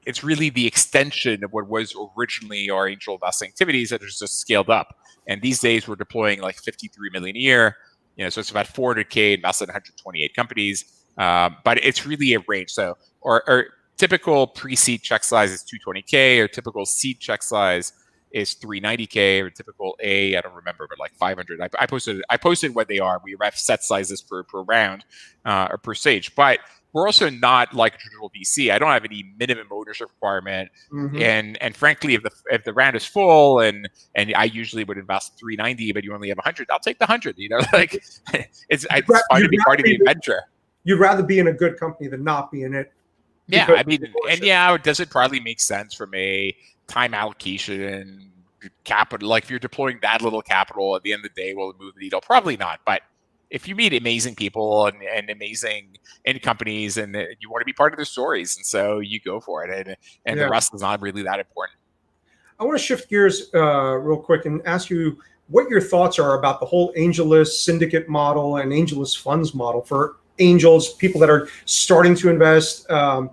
it's really the extension of what was originally our angel investing activities that has just scaled up. And these days we're deploying like 53 million a year. So it's about 400K invested in 128 companies. But it's really a range. So, or typical pre-seed check size is 220K, or typical seed check size is 390K, or typical I don't remember, but like 500. I posted what they are. We have set sizes per round or per stage, but we're also not like a traditional VC. I don't have any minimum ownership requirement, and frankly, if the round is full and I usually would invest 390, but you only have 100, I'll take the 100. Like it's fun to be part of the adventure. You'd rather be in a good company than not be in it. Yeah, I mean, and does it probably make sense from a time allocation capital? Like if you're deploying that little capital at the end of the day, will it move the needle? Probably not. But if you meet amazing people and amazing companies, and you want to be part of their stories, and so you go for it, and the rest is not really that important. I want to shift gears real quick and ask you what your thoughts are about the whole AngelList syndicate model and AngelList funds model for angels, people that are starting to invest,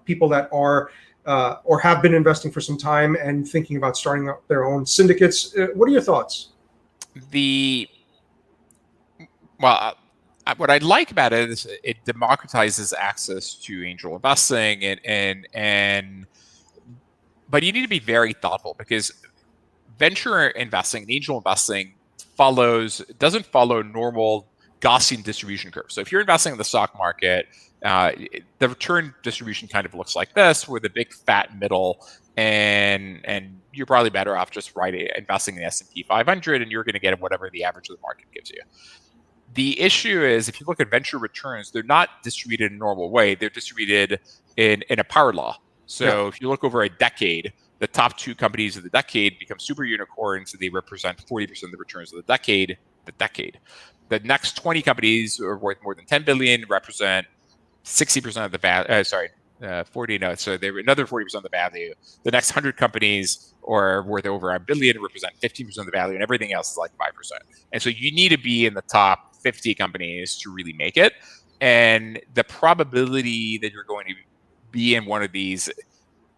people that are or have been investing for some time and thinking about starting up their own syndicates. What are your thoughts? What I like about it is it democratizes access to angel investing, but you need to be very thoughtful, because venture investing, angel investing doesn't follow normal Gaussian distribution curve. So if you're investing in the stock market, the return distribution kind of looks like this, with a big fat middle, and you're probably better off just investing in the S&P 500, and you're going to get whatever the average of the market gives you. The issue is, if you look at venture returns, they're not distributed in a normal way. They're distributed in a power law. So if you look over a decade, the top 2 companies of the decade become super unicorns, and they represent 40% of the returns of the decade. The next 20 companies are worth more than 10 billion, represent 60% of the value. 40, no, so they're another 40% of the value. The next 100 companies are worth over $1 billion, represent 15% of the value, and everything else is like 5%. And so you need to be in the top 50 companies to really make it. And the probability that you're going to be in one of these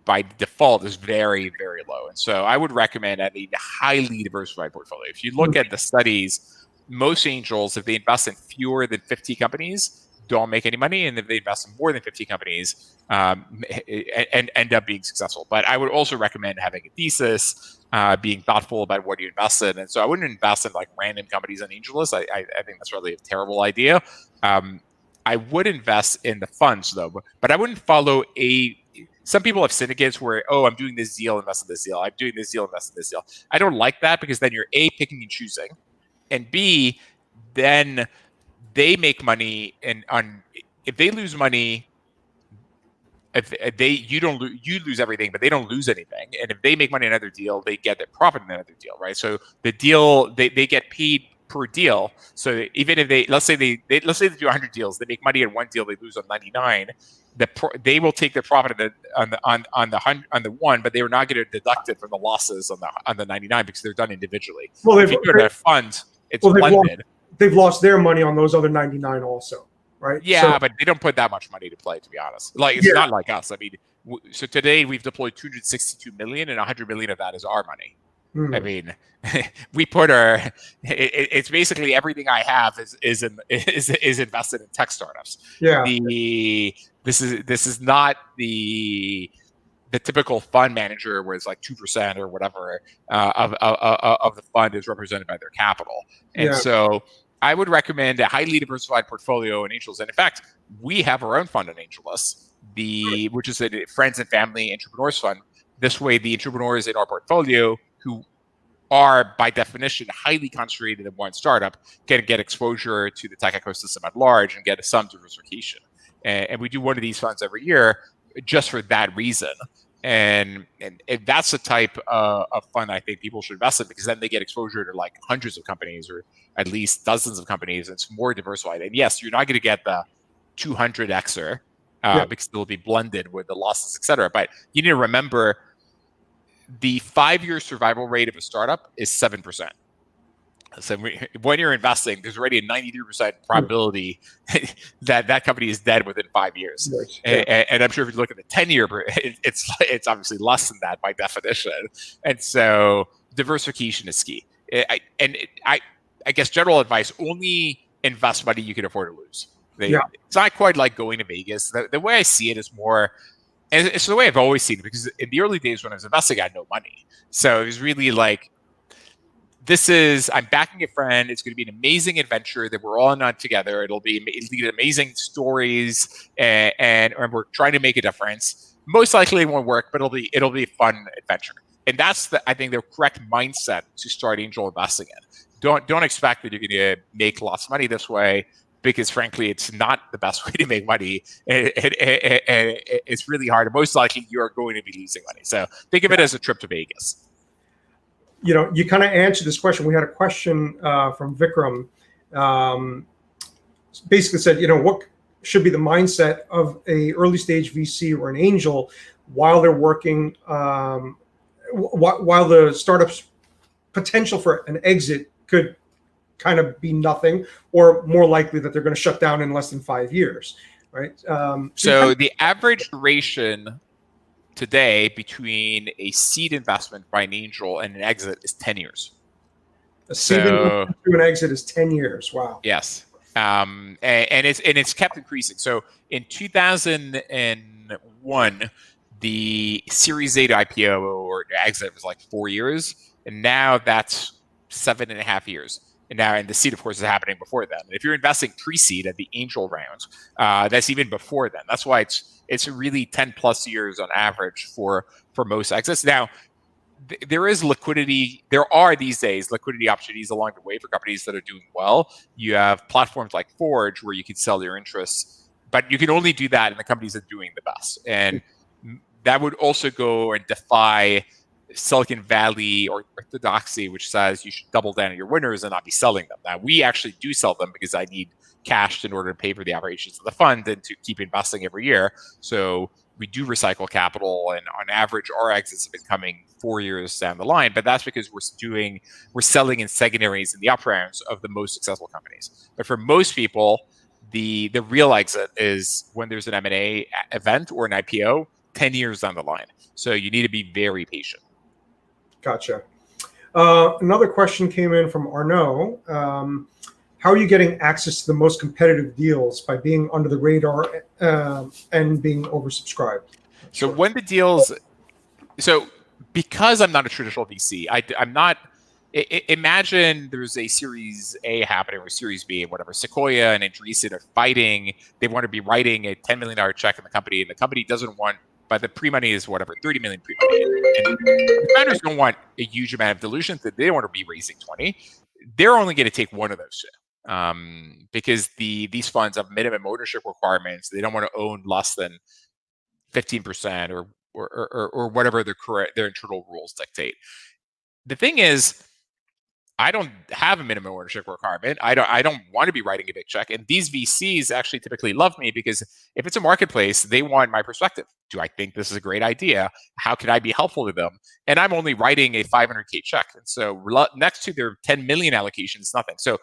by default is very, very low. And so I would recommend having a highly diversified portfolio. If you look at the studies, most angels, if they invest in fewer than 50 companies, don't make any money, and if they invest in more than 50 companies, and end up being successful. But I would also recommend having a thesis, being thoughtful about what you invest in. And so I wouldn't invest in like random companies on AngelList. I think that's really a terrible idea. I would invest in the funds though, but I wouldn't follow some people have syndicates where, I'm doing this deal, invest in this deal. I'm doing this deal, invest in this deal. I don't like that, because then you're A, picking and choosing, and B, then they make money, and if they lose money, you lose everything, but they don't lose anything. And if they make money in another deal, they get their profit in another deal, right? So the deal, they get paid per deal. So even if let's say they do 100 deals, they make money in one deal, they lose on 99. They will take their profit on the one, but they are not going to deduct it from the losses on the 99, because they're done individually. Well, if you go to a fund, it's blended. They've lost their money on those other 99 also, right? Yeah, but they don't put that much money to play, to be honest. Like, it's not like us. I mean, so today we've deployed 262 million, and 100 million of that is our money. I mean, we put it's basically everything I have is invested in tech startups. Yeah. This is not the typical fund manager where it's like 2% or whatever of the fund is represented by their capital. And so I would recommend a highly diversified portfolio in angels. And in fact, we have our own fund on AngelList, which is a friends and family entrepreneurs fund. This way, the entrepreneurs in our portfolio, who are by definition highly concentrated in one startup, can get exposure to the tech ecosystem at large and get some diversification. And we do one of these funds every year just for that reason. And that's the type of fund I think people should invest in, because then they get exposure to like hundreds of companies, or at least dozens of companies. And it's more diversified. And yes, you're not going to get the 200xer because they'll be blended with the losses, et cetera. But you need to remember, the 5-year survival rate of a startup is 7%. So when you're investing, there's already a 93% probability that that company is dead within 5 years. Yes, yeah. And I'm sure if you look at the 10-year, it's obviously less than that by definition. And so diversification is key. I guess general advice: only invest money you can afford to lose. It's not quite like going to Vegas. The way I see it is more, and it's the way I've always seen it, because in the early days when I was investing, I had no money. So it was really like, I'm backing a friend. It's going to be an amazing adventure that we're all in on together. It'll lead to amazing stories, and we're trying to make a difference. Most likely it won't work, but it'll be a fun adventure. And that's I think the correct mindset to start angel investing in. Don't expect that you're going to make lots of money this way, because frankly, it's not the best way to make money. It's really hard. Most likely you're going to be losing money. So think of it as a trip to Vegas. You know, you kind of answered this question. We had a question from Vikram. Basically said, you know, what should be the mindset of a early stage VC or an angel while they're working, while the startup's potential for an exit could kind of be nothing, or more likely that they're going to shut down in less than 5 years, right? So the average duration today between a seed investment by an angel and an exit is 10 years. A seed investment to an exit is 10 years. Wow. Yes. And it's kept increasing. So in 2001, the Series A to IPO or exit was like 4 years, and now that's 7.5 years. And the seed, of course, is happening before then. If you're investing pre-seed at the angel round, that's even before then. That's why it's really 10 plus years on average for most exits. Now, there is liquidity. There are these days liquidity opportunities along the way for companies that are doing well. You have platforms like Forge where you can sell your interests, but you can only do that in the companies that are doing the best. And that would also go and defy Silicon Valley or orthodoxy, which says you should double down on your winners and not be selling them. Now, we actually do sell them because I need cash in order to pay for the operations of the fund and to keep investing every year. So we do recycle capital, and on average, our exits have been coming 4 years down the line. But that's because we're selling in secondaries in the up rounds of the most successful companies. But for most people, the real exit is when there's an M&A event or an IPO 10 years down the line. So you need to be very patient. Gotcha. Another question came in from Arnaud. How are you getting access to the most competitive deals by being under the radar and being oversubscribed? So when the deals, because I'm not a traditional VC, I'm not. Imagine there's a Series A happening or Series B and whatever. Sequoia and Andreessen are fighting. They want to be writing a $10 million check in the company, and the company doesn't want. But the pre-money is whatever, 30 million pre-money. And the founders don't want a huge amount of dilution. They don't want to be raising 20. They're only going to take one of those two. Because these funds have minimum ownership requirements. They don't want to own less than 15% or whatever their internal rules dictate. The thing is, I don't have a minimum ownership requirement. I don't want to be writing a big check. And these VCs actually typically love me because if it's a marketplace, they want my perspective. Do I think this is a great idea? How can I be helpful to them? And I'm only writing a 500K check. And so next to their 10 million allocation is nothing. So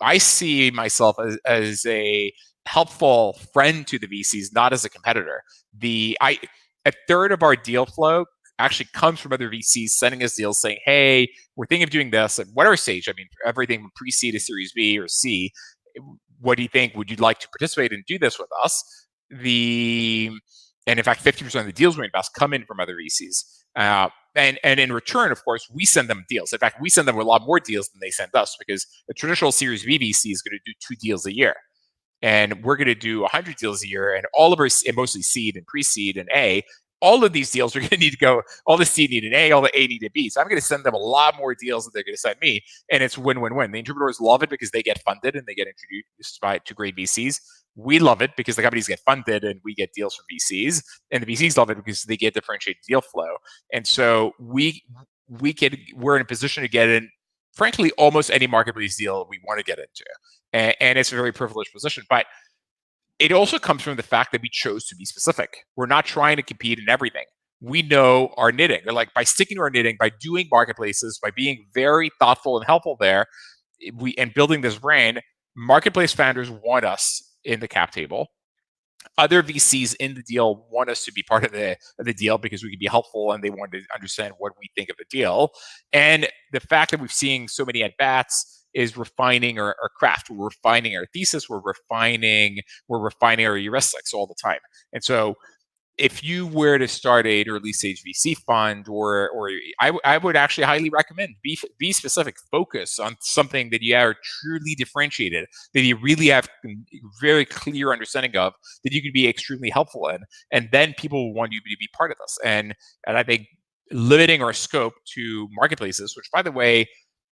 I see myself as a helpful friend to the VCs, not as a competitor. A third of our deal flow actually comes from other VCs sending us deals saying, hey, we're thinking of doing this at whatever stage. I mean, everything from pre-seed to Series B or C. What do you think? Would you like to participate and do this with us? And in fact, 50% of the deals we invest come in from other VCs. And in return, of course, we send them deals. In fact, we send them a lot more deals than they send us because a traditional Series B VC is going to do 2 deals a year. And we're going to do 100 deals a year. And all of our, and mostly seed and pre-seed and A, all of these deals are going to need to go, all the C need an A, all the A need a B. So I'm going to send them a lot more deals than they're going to send me. And it's win-win-win. The entrepreneurs love it because they get funded and they get introduced to great VCs. We love it because the companies get funded and we get deals from VCs. And the VCs love it because they get differentiated deal flow. And so we're in a position to get in, frankly, almost any marketplace deal we want to get into. And it's a very privileged position. But it also comes from the fact that we chose to be specific. We're not trying to compete in everything. we know our knitting. Like by sticking to our knitting, by doing marketplaces, by being very thoughtful and helpful there, and building this brand, marketplace founders want us in the cap table. Other VCs in the deal want us to be part of the deal because we can be helpful and they want to understand what we think of the deal. And the fact that we've seen so many at bats is refining our craft. We're refining our thesis. We're refining our heuristics all the time. And so if you were to start an early stage VC fund, or I would actually highly recommend be specific, focus on something that you are truly differentiated, that you really have very clear understanding of, that you could be extremely helpful in, and then people will want you to be part of this. And I think limiting our scope to marketplaces, which by the way,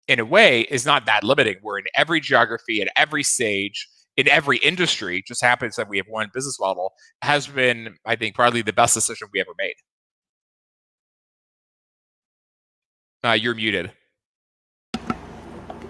in a way, is not that limiting. We're in every geography, at every stage, in every industry. Just happens that we have one business model, has been, I think, probably the best decision we ever made. You're muted.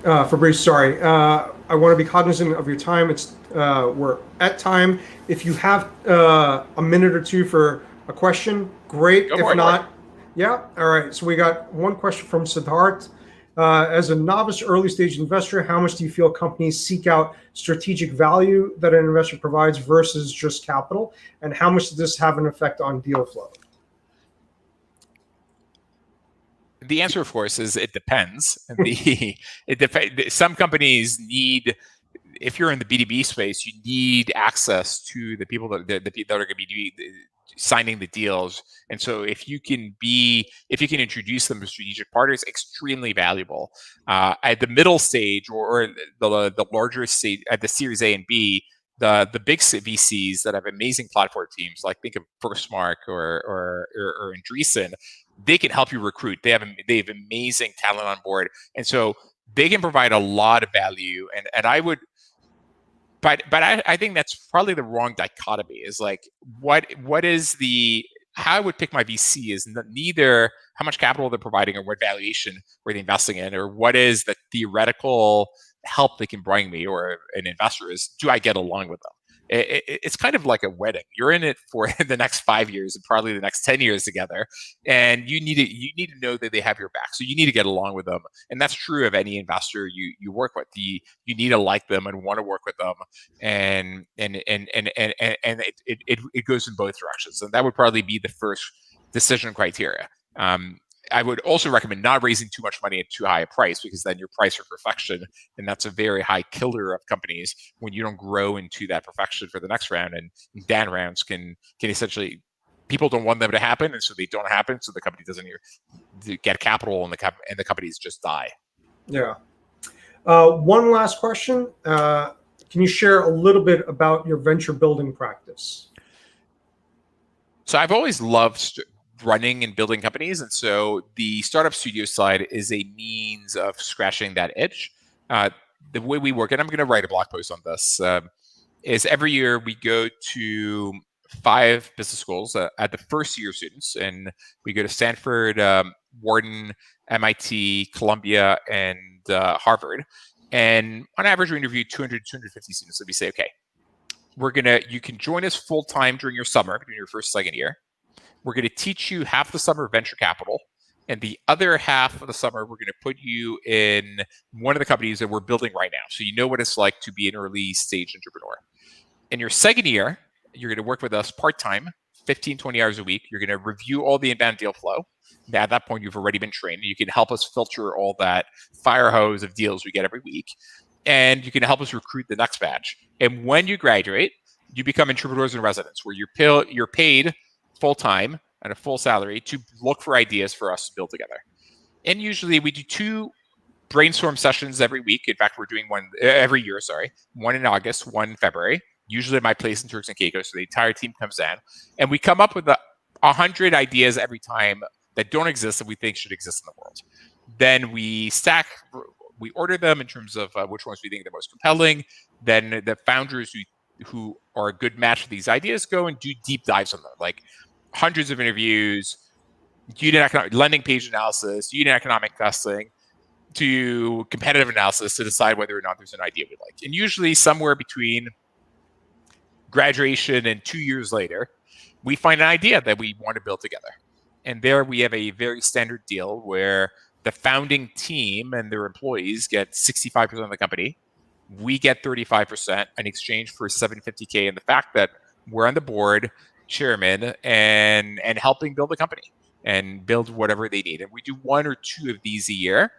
Fabrice, sorry. I want to be cognizant of your time. We're at time. If you have a minute or two for a question, great. If not, yeah. All right. So we got one question from Siddharth. As a novice early stage investor, how much do you feel companies seek out strategic value that an investor provides versus just capital? And how much does this have an effect on deal flow? The answer, of course, is it depends. Some companies need, if you're in the B2B space, you need access to the people that are going to be signing the deals. And so if you can introduce them to strategic partners, extremely valuable. At the middle stage, or the larger stage, at the Series A and B, the big VCs that have amazing platform teams, like think of Firstmark or Andreessen, they can help you recruit. They have amazing talent on board, and so they can provide a lot of value. And I would, but I think that's probably the wrong dichotomy. Is like what is the, how I would pick my VC is neither how much capital they're providing or what valuation were they investing in, or what is the theoretical help they can bring me, or an investor is, do I get along with them? It's kind of like a wedding. You're in it for the next 5 years and probably the next 10 years together, and you need to know that they have your back. So you need to get along with them, and that's true of any investor you work with. You need to like them and want to work with them, and it goes in both directions. And that would probably be the first decision criteria. I would also recommend not raising too much money at too high a price, because then you're priced for perfection, and that's a very high killer of companies when you don't grow into that perfection for the next round. And down rounds can essentially, people don't want them to happen, and so they don't happen. So the company doesn't get capital, and the companies just die. Yeah. One last question. Can you share a little bit about your venture building practice? So I've always loved running and building companies, and so the startup studio side is a means of scratching that itch. The way we work, and I'm going to write a blog post on this, is every year we go to 5 business schools at the first year students, and we go to Stanford, Wharton, MIT, Columbia, and Harvard. And on average, we interview 200, 250 students. So we say, okay, you can join us full time during your summer, between your first and second year. We're going to teach you half the summer venture capital, and the other half of the summer, we're going to put you in one of the companies that we're building right now. So you know what it's like to be an early stage entrepreneur. In your second year, you're going to work with us part-time, 15, 20 hours a week. You're going to review all the inbound deal flow. Now, at that point, you've already been trained. You can help us filter all that fire hose of deals we get every week, and you can help us recruit the next batch. And when you graduate, you become entrepreneurs in residence, where you're paid full-time at a full salary to look for ideas for us to build together. And usually we do 2 brainstorm sessions every week. In fact, we're doing one every year, one in August, one in February, usually at my place in Turks and Caicos. So the entire team comes down, and we come up with 100 ideas every time that don't exist that we think should exist in the world. Then we order them in terms of which ones we think are the most compelling. Then the founders who are a good match for these ideas go and do deep dives on them, like hundreds of interviews, lending page analysis, unit economic testing, to competitive analysis to decide whether or not there's an idea we like. And usually somewhere between graduation and 2 years later, we find an idea that we want to build together. And there we have a very standard deal where the founding team and their employees get 65% of the company. We get 35% in exchange for $750K, and the fact that we're on the board, chairman, and helping build the company and build whatever they need. And we do 1 or 2 of these a year.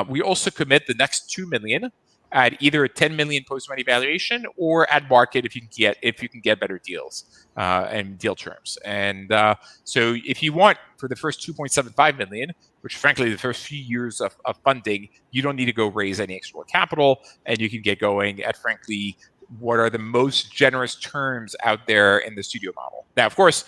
We also commit the next 2 million at either a 10 million post-money valuation or at market if you can get better deals and deal terms. And so if you want for the first 2.75 million, which frankly the first few years of funding, you don't need to go raise any external capital, and you can get going at frankly what are the most generous terms out there in the studio model. Now, of course,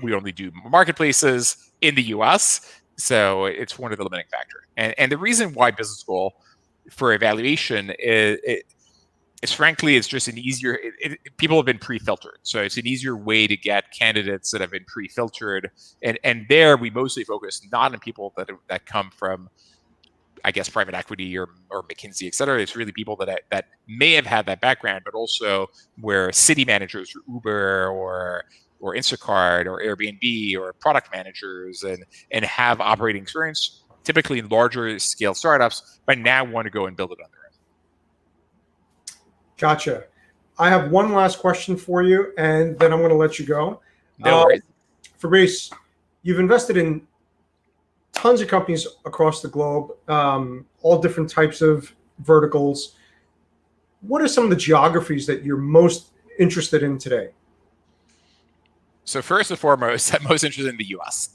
we only do marketplaces in the US, so it's one of the limiting factors. And the reason why business school for evaluation is frankly, it's just an easier, people have been pre-filtered. So it's an easier way to get candidates that have been pre-filtered. And there we mostly focus not on people that come from, I guess, private equity or McKinsey, et cetera. It's really people that may have had that background, but also where city managers or Uber or Instacart or Airbnb or product managers and have operating experience, typically in larger scale startups, but now want to go and build it on their own. Gotcha. I have one last question for you, and then I'm going to let you go. No worries. Fabrice, you've invested in tons of companies across the globe, all different types of verticals. What are some of the geographies that you're most interested in today? So first and foremost, I'm most interested in the US.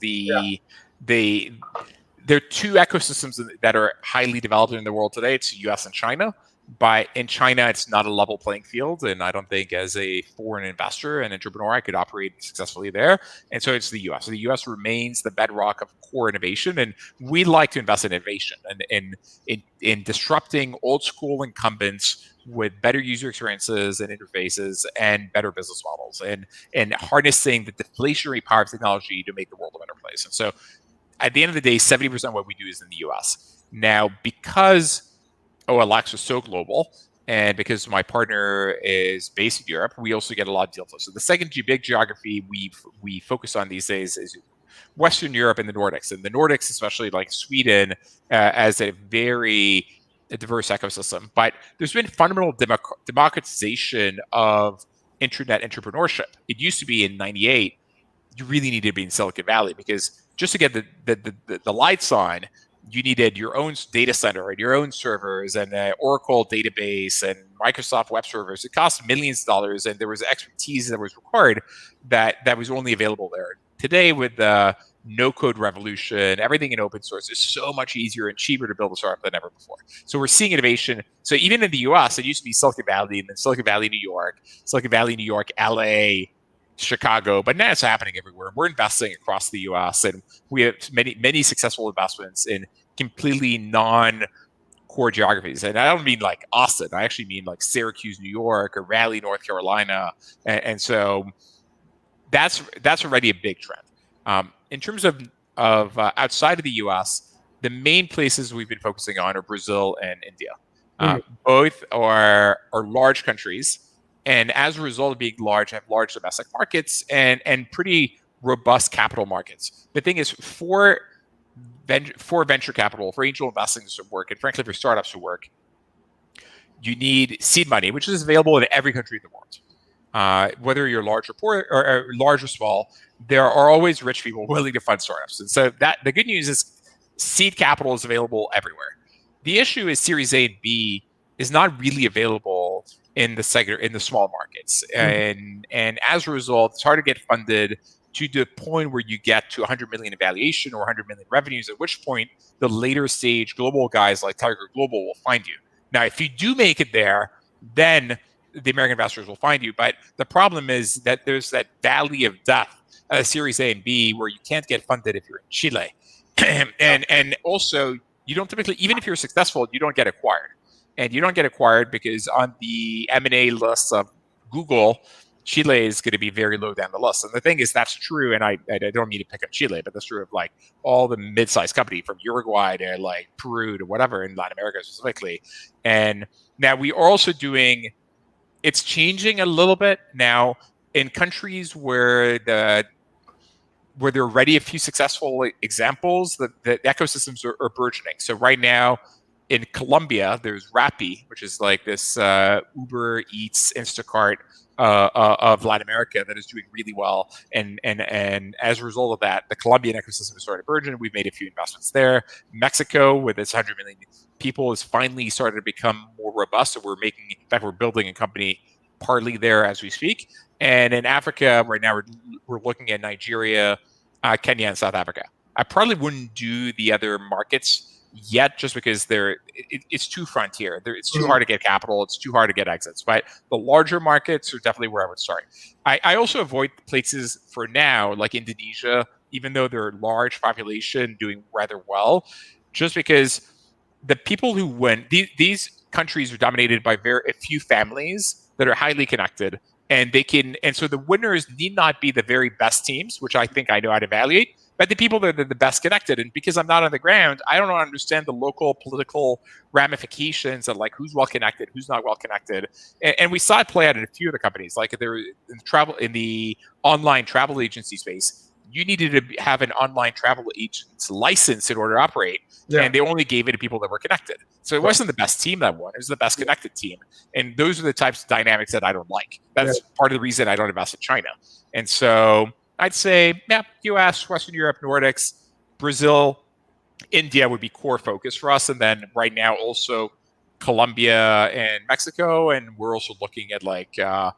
There are 2 ecosystems that are highly developed in the world today. It's US and China. But in China, it's not a level playing field. And I don't think as a foreign investor and entrepreneur, I could operate successfully there. And so it's the US. So the US remains the bedrock of core innovation. And we like to invest in innovation and in disrupting old school incumbents with better user experiences and interfaces and better business models and harnessing the deflationary power of technology to make the world a better place. And so at the end of the day, 70% of what we do is in the US. Now, because OLX is so global, and because my partner is based in Europe, we also get a lot of deal flow. So the second big geography we focus on these days is Western Europe and the Nordics. And the Nordics, especially like Sweden, as a very diverse ecosystem. But there's been fundamental democratization of internet entrepreneurship. It used to be in '98, you really needed to be in Silicon Valley because just to get the lights on, you needed your own data center and your own servers and an Oracle database and Microsoft web servers. It cost millions of dollars, and there was expertise that was required that was only available there. Today, with the no-code revolution, everything in open source is so much easier and cheaper to build a startup than ever before. So we're seeing innovation. So even in the US, it used to be Silicon Valley, and then Silicon Valley, New York, LA, Chicago, but now it's happening everywhere. We're investing across the US, and we have many successful investments in completely non-core geographies. And I don't mean like Austin. I actually mean like Syracuse, New York, or Raleigh, North Carolina. And so that's already a big trend. In terms of outside of the US, the main places we've been focusing on are Brazil and India. Both are large countries. And as a result of being large, have large domestic markets and pretty robust capital markets. The thing is, for venture capital, for angel investing to work, and frankly for startups to work, you need seed money, which is available in every country in the world. Whether you're large or poor, or large or small, there are always rich people willing to fund startups. And so the good news is seed capital is available everywhere. The issue is Series A and B is not really available in the small markets, and as a result, it's hard to get funded to the point where you get to 100 million in valuation or 100 million revenues. At which point, the later stage global guys like Tiger Global will find you. Now, if you do make it there, then the American investors will find you. But the problem is that there's that valley of death, Series A and B, where you can't get funded if you're in Chile, and also you don't typically, even if you're successful, you don't get acquired. And you don't get acquired because on the M&A list of Google, Chile is going to be very low down the list. And the thing is, that's true. And I don't mean to pick up Chile, but that's true of like all the mid-sized company from Uruguay to like Peru to whatever in Latin America specifically. And now we are also doing, it's changing a little bit now in countries where the where there are already a few successful examples, the ecosystems are burgeoning. So right now in Colombia, there's Rappi, which is like this Uber Eats, Instacart of Latin America that is doing really well. And as a result of that, the Colombian ecosystem has started burgeoning. We've made a few investments there. Mexico, with its 100 million people, has finally started to become more robust. So we're building a company partly there as we speak. And in Africa, right now, we're looking at Nigeria, Kenya, and South Africa. I probably wouldn't do the other markets yet, just because it's too frontier. It's too hard to get capital. It's too hard to get exits. But the larger markets are definitely where I would start. I also avoid places for now, like Indonesia, even though they're a large population doing rather well, just because the people who win, these countries are dominated by a few families that are highly connected. And so the winners need not be the very best teams, which I think I know how to evaluate, but the people that are the best connected. And because I'm not on the ground, I don't understand the local political ramifications of like who's well connected, who's not well connected. And we saw it play out in a few of the companies, like in the online travel agency space. You needed to have an online travel agent's license in order to operate. Yeah. And they only gave it to people that were connected. So it wasn't the best team that won. It was the best connected team. And those are the types of dynamics that I don't like. That's part of the reason I don't invest in China. And so I'd say, US, Western Europe, Nordics, Brazil, India would be core focus for us. And then right now also Colombia and Mexico. And we're also looking at larger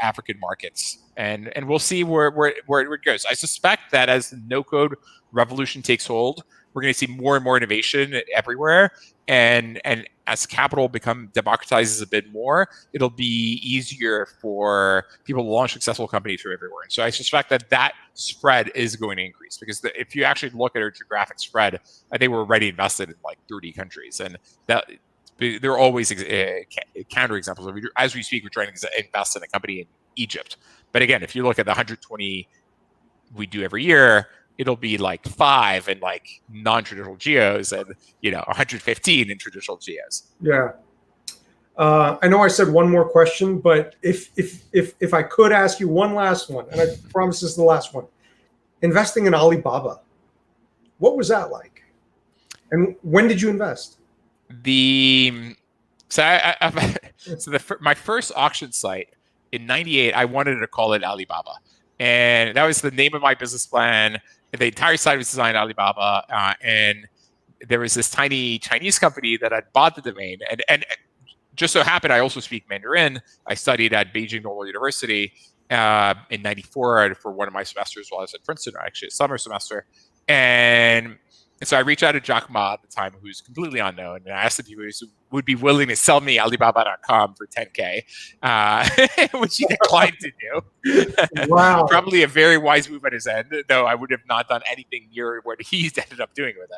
African markets. And we'll see where it goes. I suspect that as the no-code revolution takes hold, we're going to see more and more innovation everywhere. And as capital democratizes a bit more, it'll be easier for people to launch successful companies from everywhere. So I suspect that spread is going to increase, because if you actually look at our geographic spread, I think we're already invested in like 30 countries. And that there are always counter examples. As we speak, we're trying to invest in a company in Egypt. But again, if you look at the 120 we do every year, it'll be like 5 in like non-traditional geos and 115 in traditional geos. Yeah. I know I said one more question, but if I could ask you one last one, and I promise this is the last one. Investing in Alibaba, what was that like? And when did you invest? My first auction site in '98, I wanted to call it Alibaba. And that was the name of my business plan. The entire site was designed Alibaba. And there was this tiny Chinese company that had bought the domain. And just so happened, I also speak Mandarin. I studied at Beijing Normal University in '94 for one of my semesters while I was at Princeton, actually a summer semester. And so I reached out to Jack Ma at the time, who's completely unknown, and I asked if he would be willing to sell me Alibaba.com for $10K, which he declined to do. Wow. Probably a very wise move on his end, though I would have not done anything near what he's ended up doing with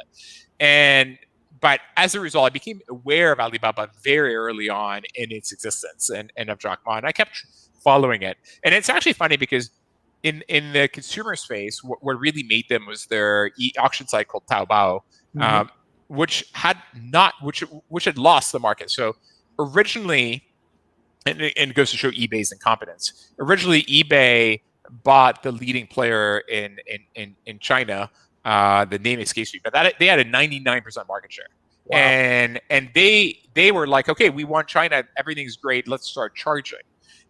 it. But as a result, I became aware of Alibaba very early on in its existence and of Jack Ma, and I kept following it. And it's actually funny because in the consumer space, what really made them was their auction site called Taobao, which had lost the market. So originally, and it goes to show eBay's incompetence. Originally, eBay bought the leading player in China. The name escapes me, but they had a 99% market share. Wow. And they were like, okay, we want China, everything's great, let's start charging.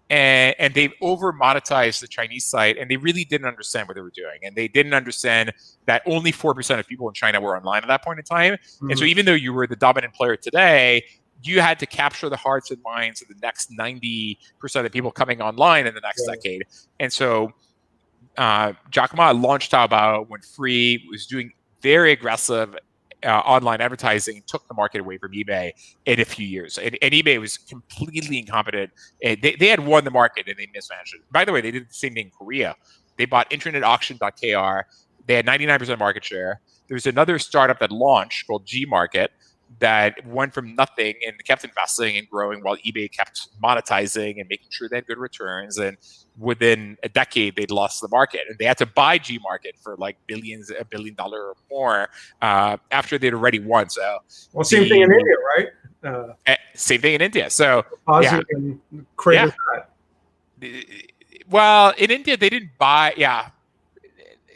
And they over monetized the Chinese site, and they really didn't understand what they were doing. And they didn't understand that only 4% of people in China were online at that point in time. Mm-hmm. And so even though you were the dominant player today, you had to capture the hearts and minds of the next 90% of people coming online in the next decade. And so Jack Ma launched Taobao, went free, was doing very aggressive online advertising, took the market away from eBay in a few years. And eBay was completely incompetent. They had won the market and they mismanaged it. By the way, they did the same thing in Korea. They bought internetauction.kr. They had 99% market share. There's another startup that launched called Gmarket that went from nothing and kept investing and growing while eBay kept monetizing and making sure they had good returns. And within a decade, they'd lost the market, and they had to buy Gmarket for like $1 billion or more after they'd already won. So, well, same thing in India, right? Same thing in India. So, and created that. Well, in India, they didn't buy. Yeah,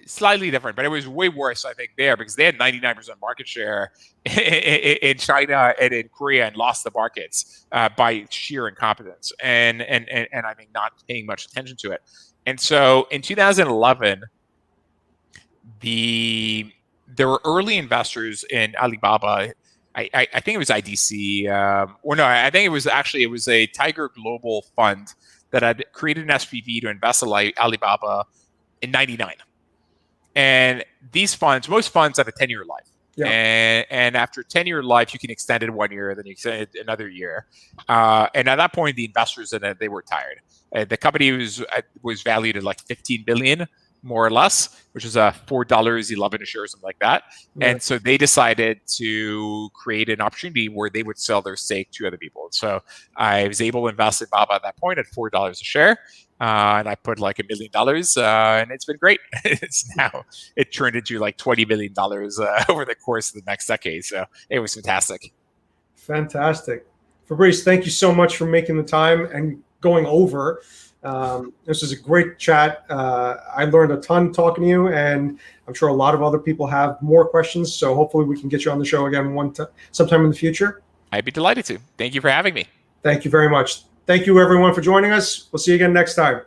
slightly different, but it was way worse, I think, there because they had 99% market share in China and in Korea and lost the markets by sheer incompetence and I think not paying much attention to it. And so in 2011, there were early investors in Alibaba. I think it was IDC, or no, I think it was a Tiger Global fund that had created an SPV to invest in Alibaba in '99. And these funds, most funds have a 10-year life. Yeah. And after 10-year life, you can extend it 1 year, then you extend it another year. And at that point, the investors in it, they were tired. The company was valued at like 15 billion, more or less, which is $4.11 a share, something like that. Right. And so they decided to create an opportunity where they would sell their stake to other people. So I was able to invest in Baba at that point at $4 a share. And I put like $1 million, and it's been great. It turned into like $20 million over the course of the next decade. So it was fantastic. Fantastic. Fabrice, thank you so much for making the time and going over. This was a great chat. I learned a ton talking to you, and I'm sure a lot of other people have more questions. So hopefully we can get you on the show again sometime in the future. I'd be delighted to. Thank you for having me. Thank you very much. Thank you, everyone, for joining us. We'll see you again next time.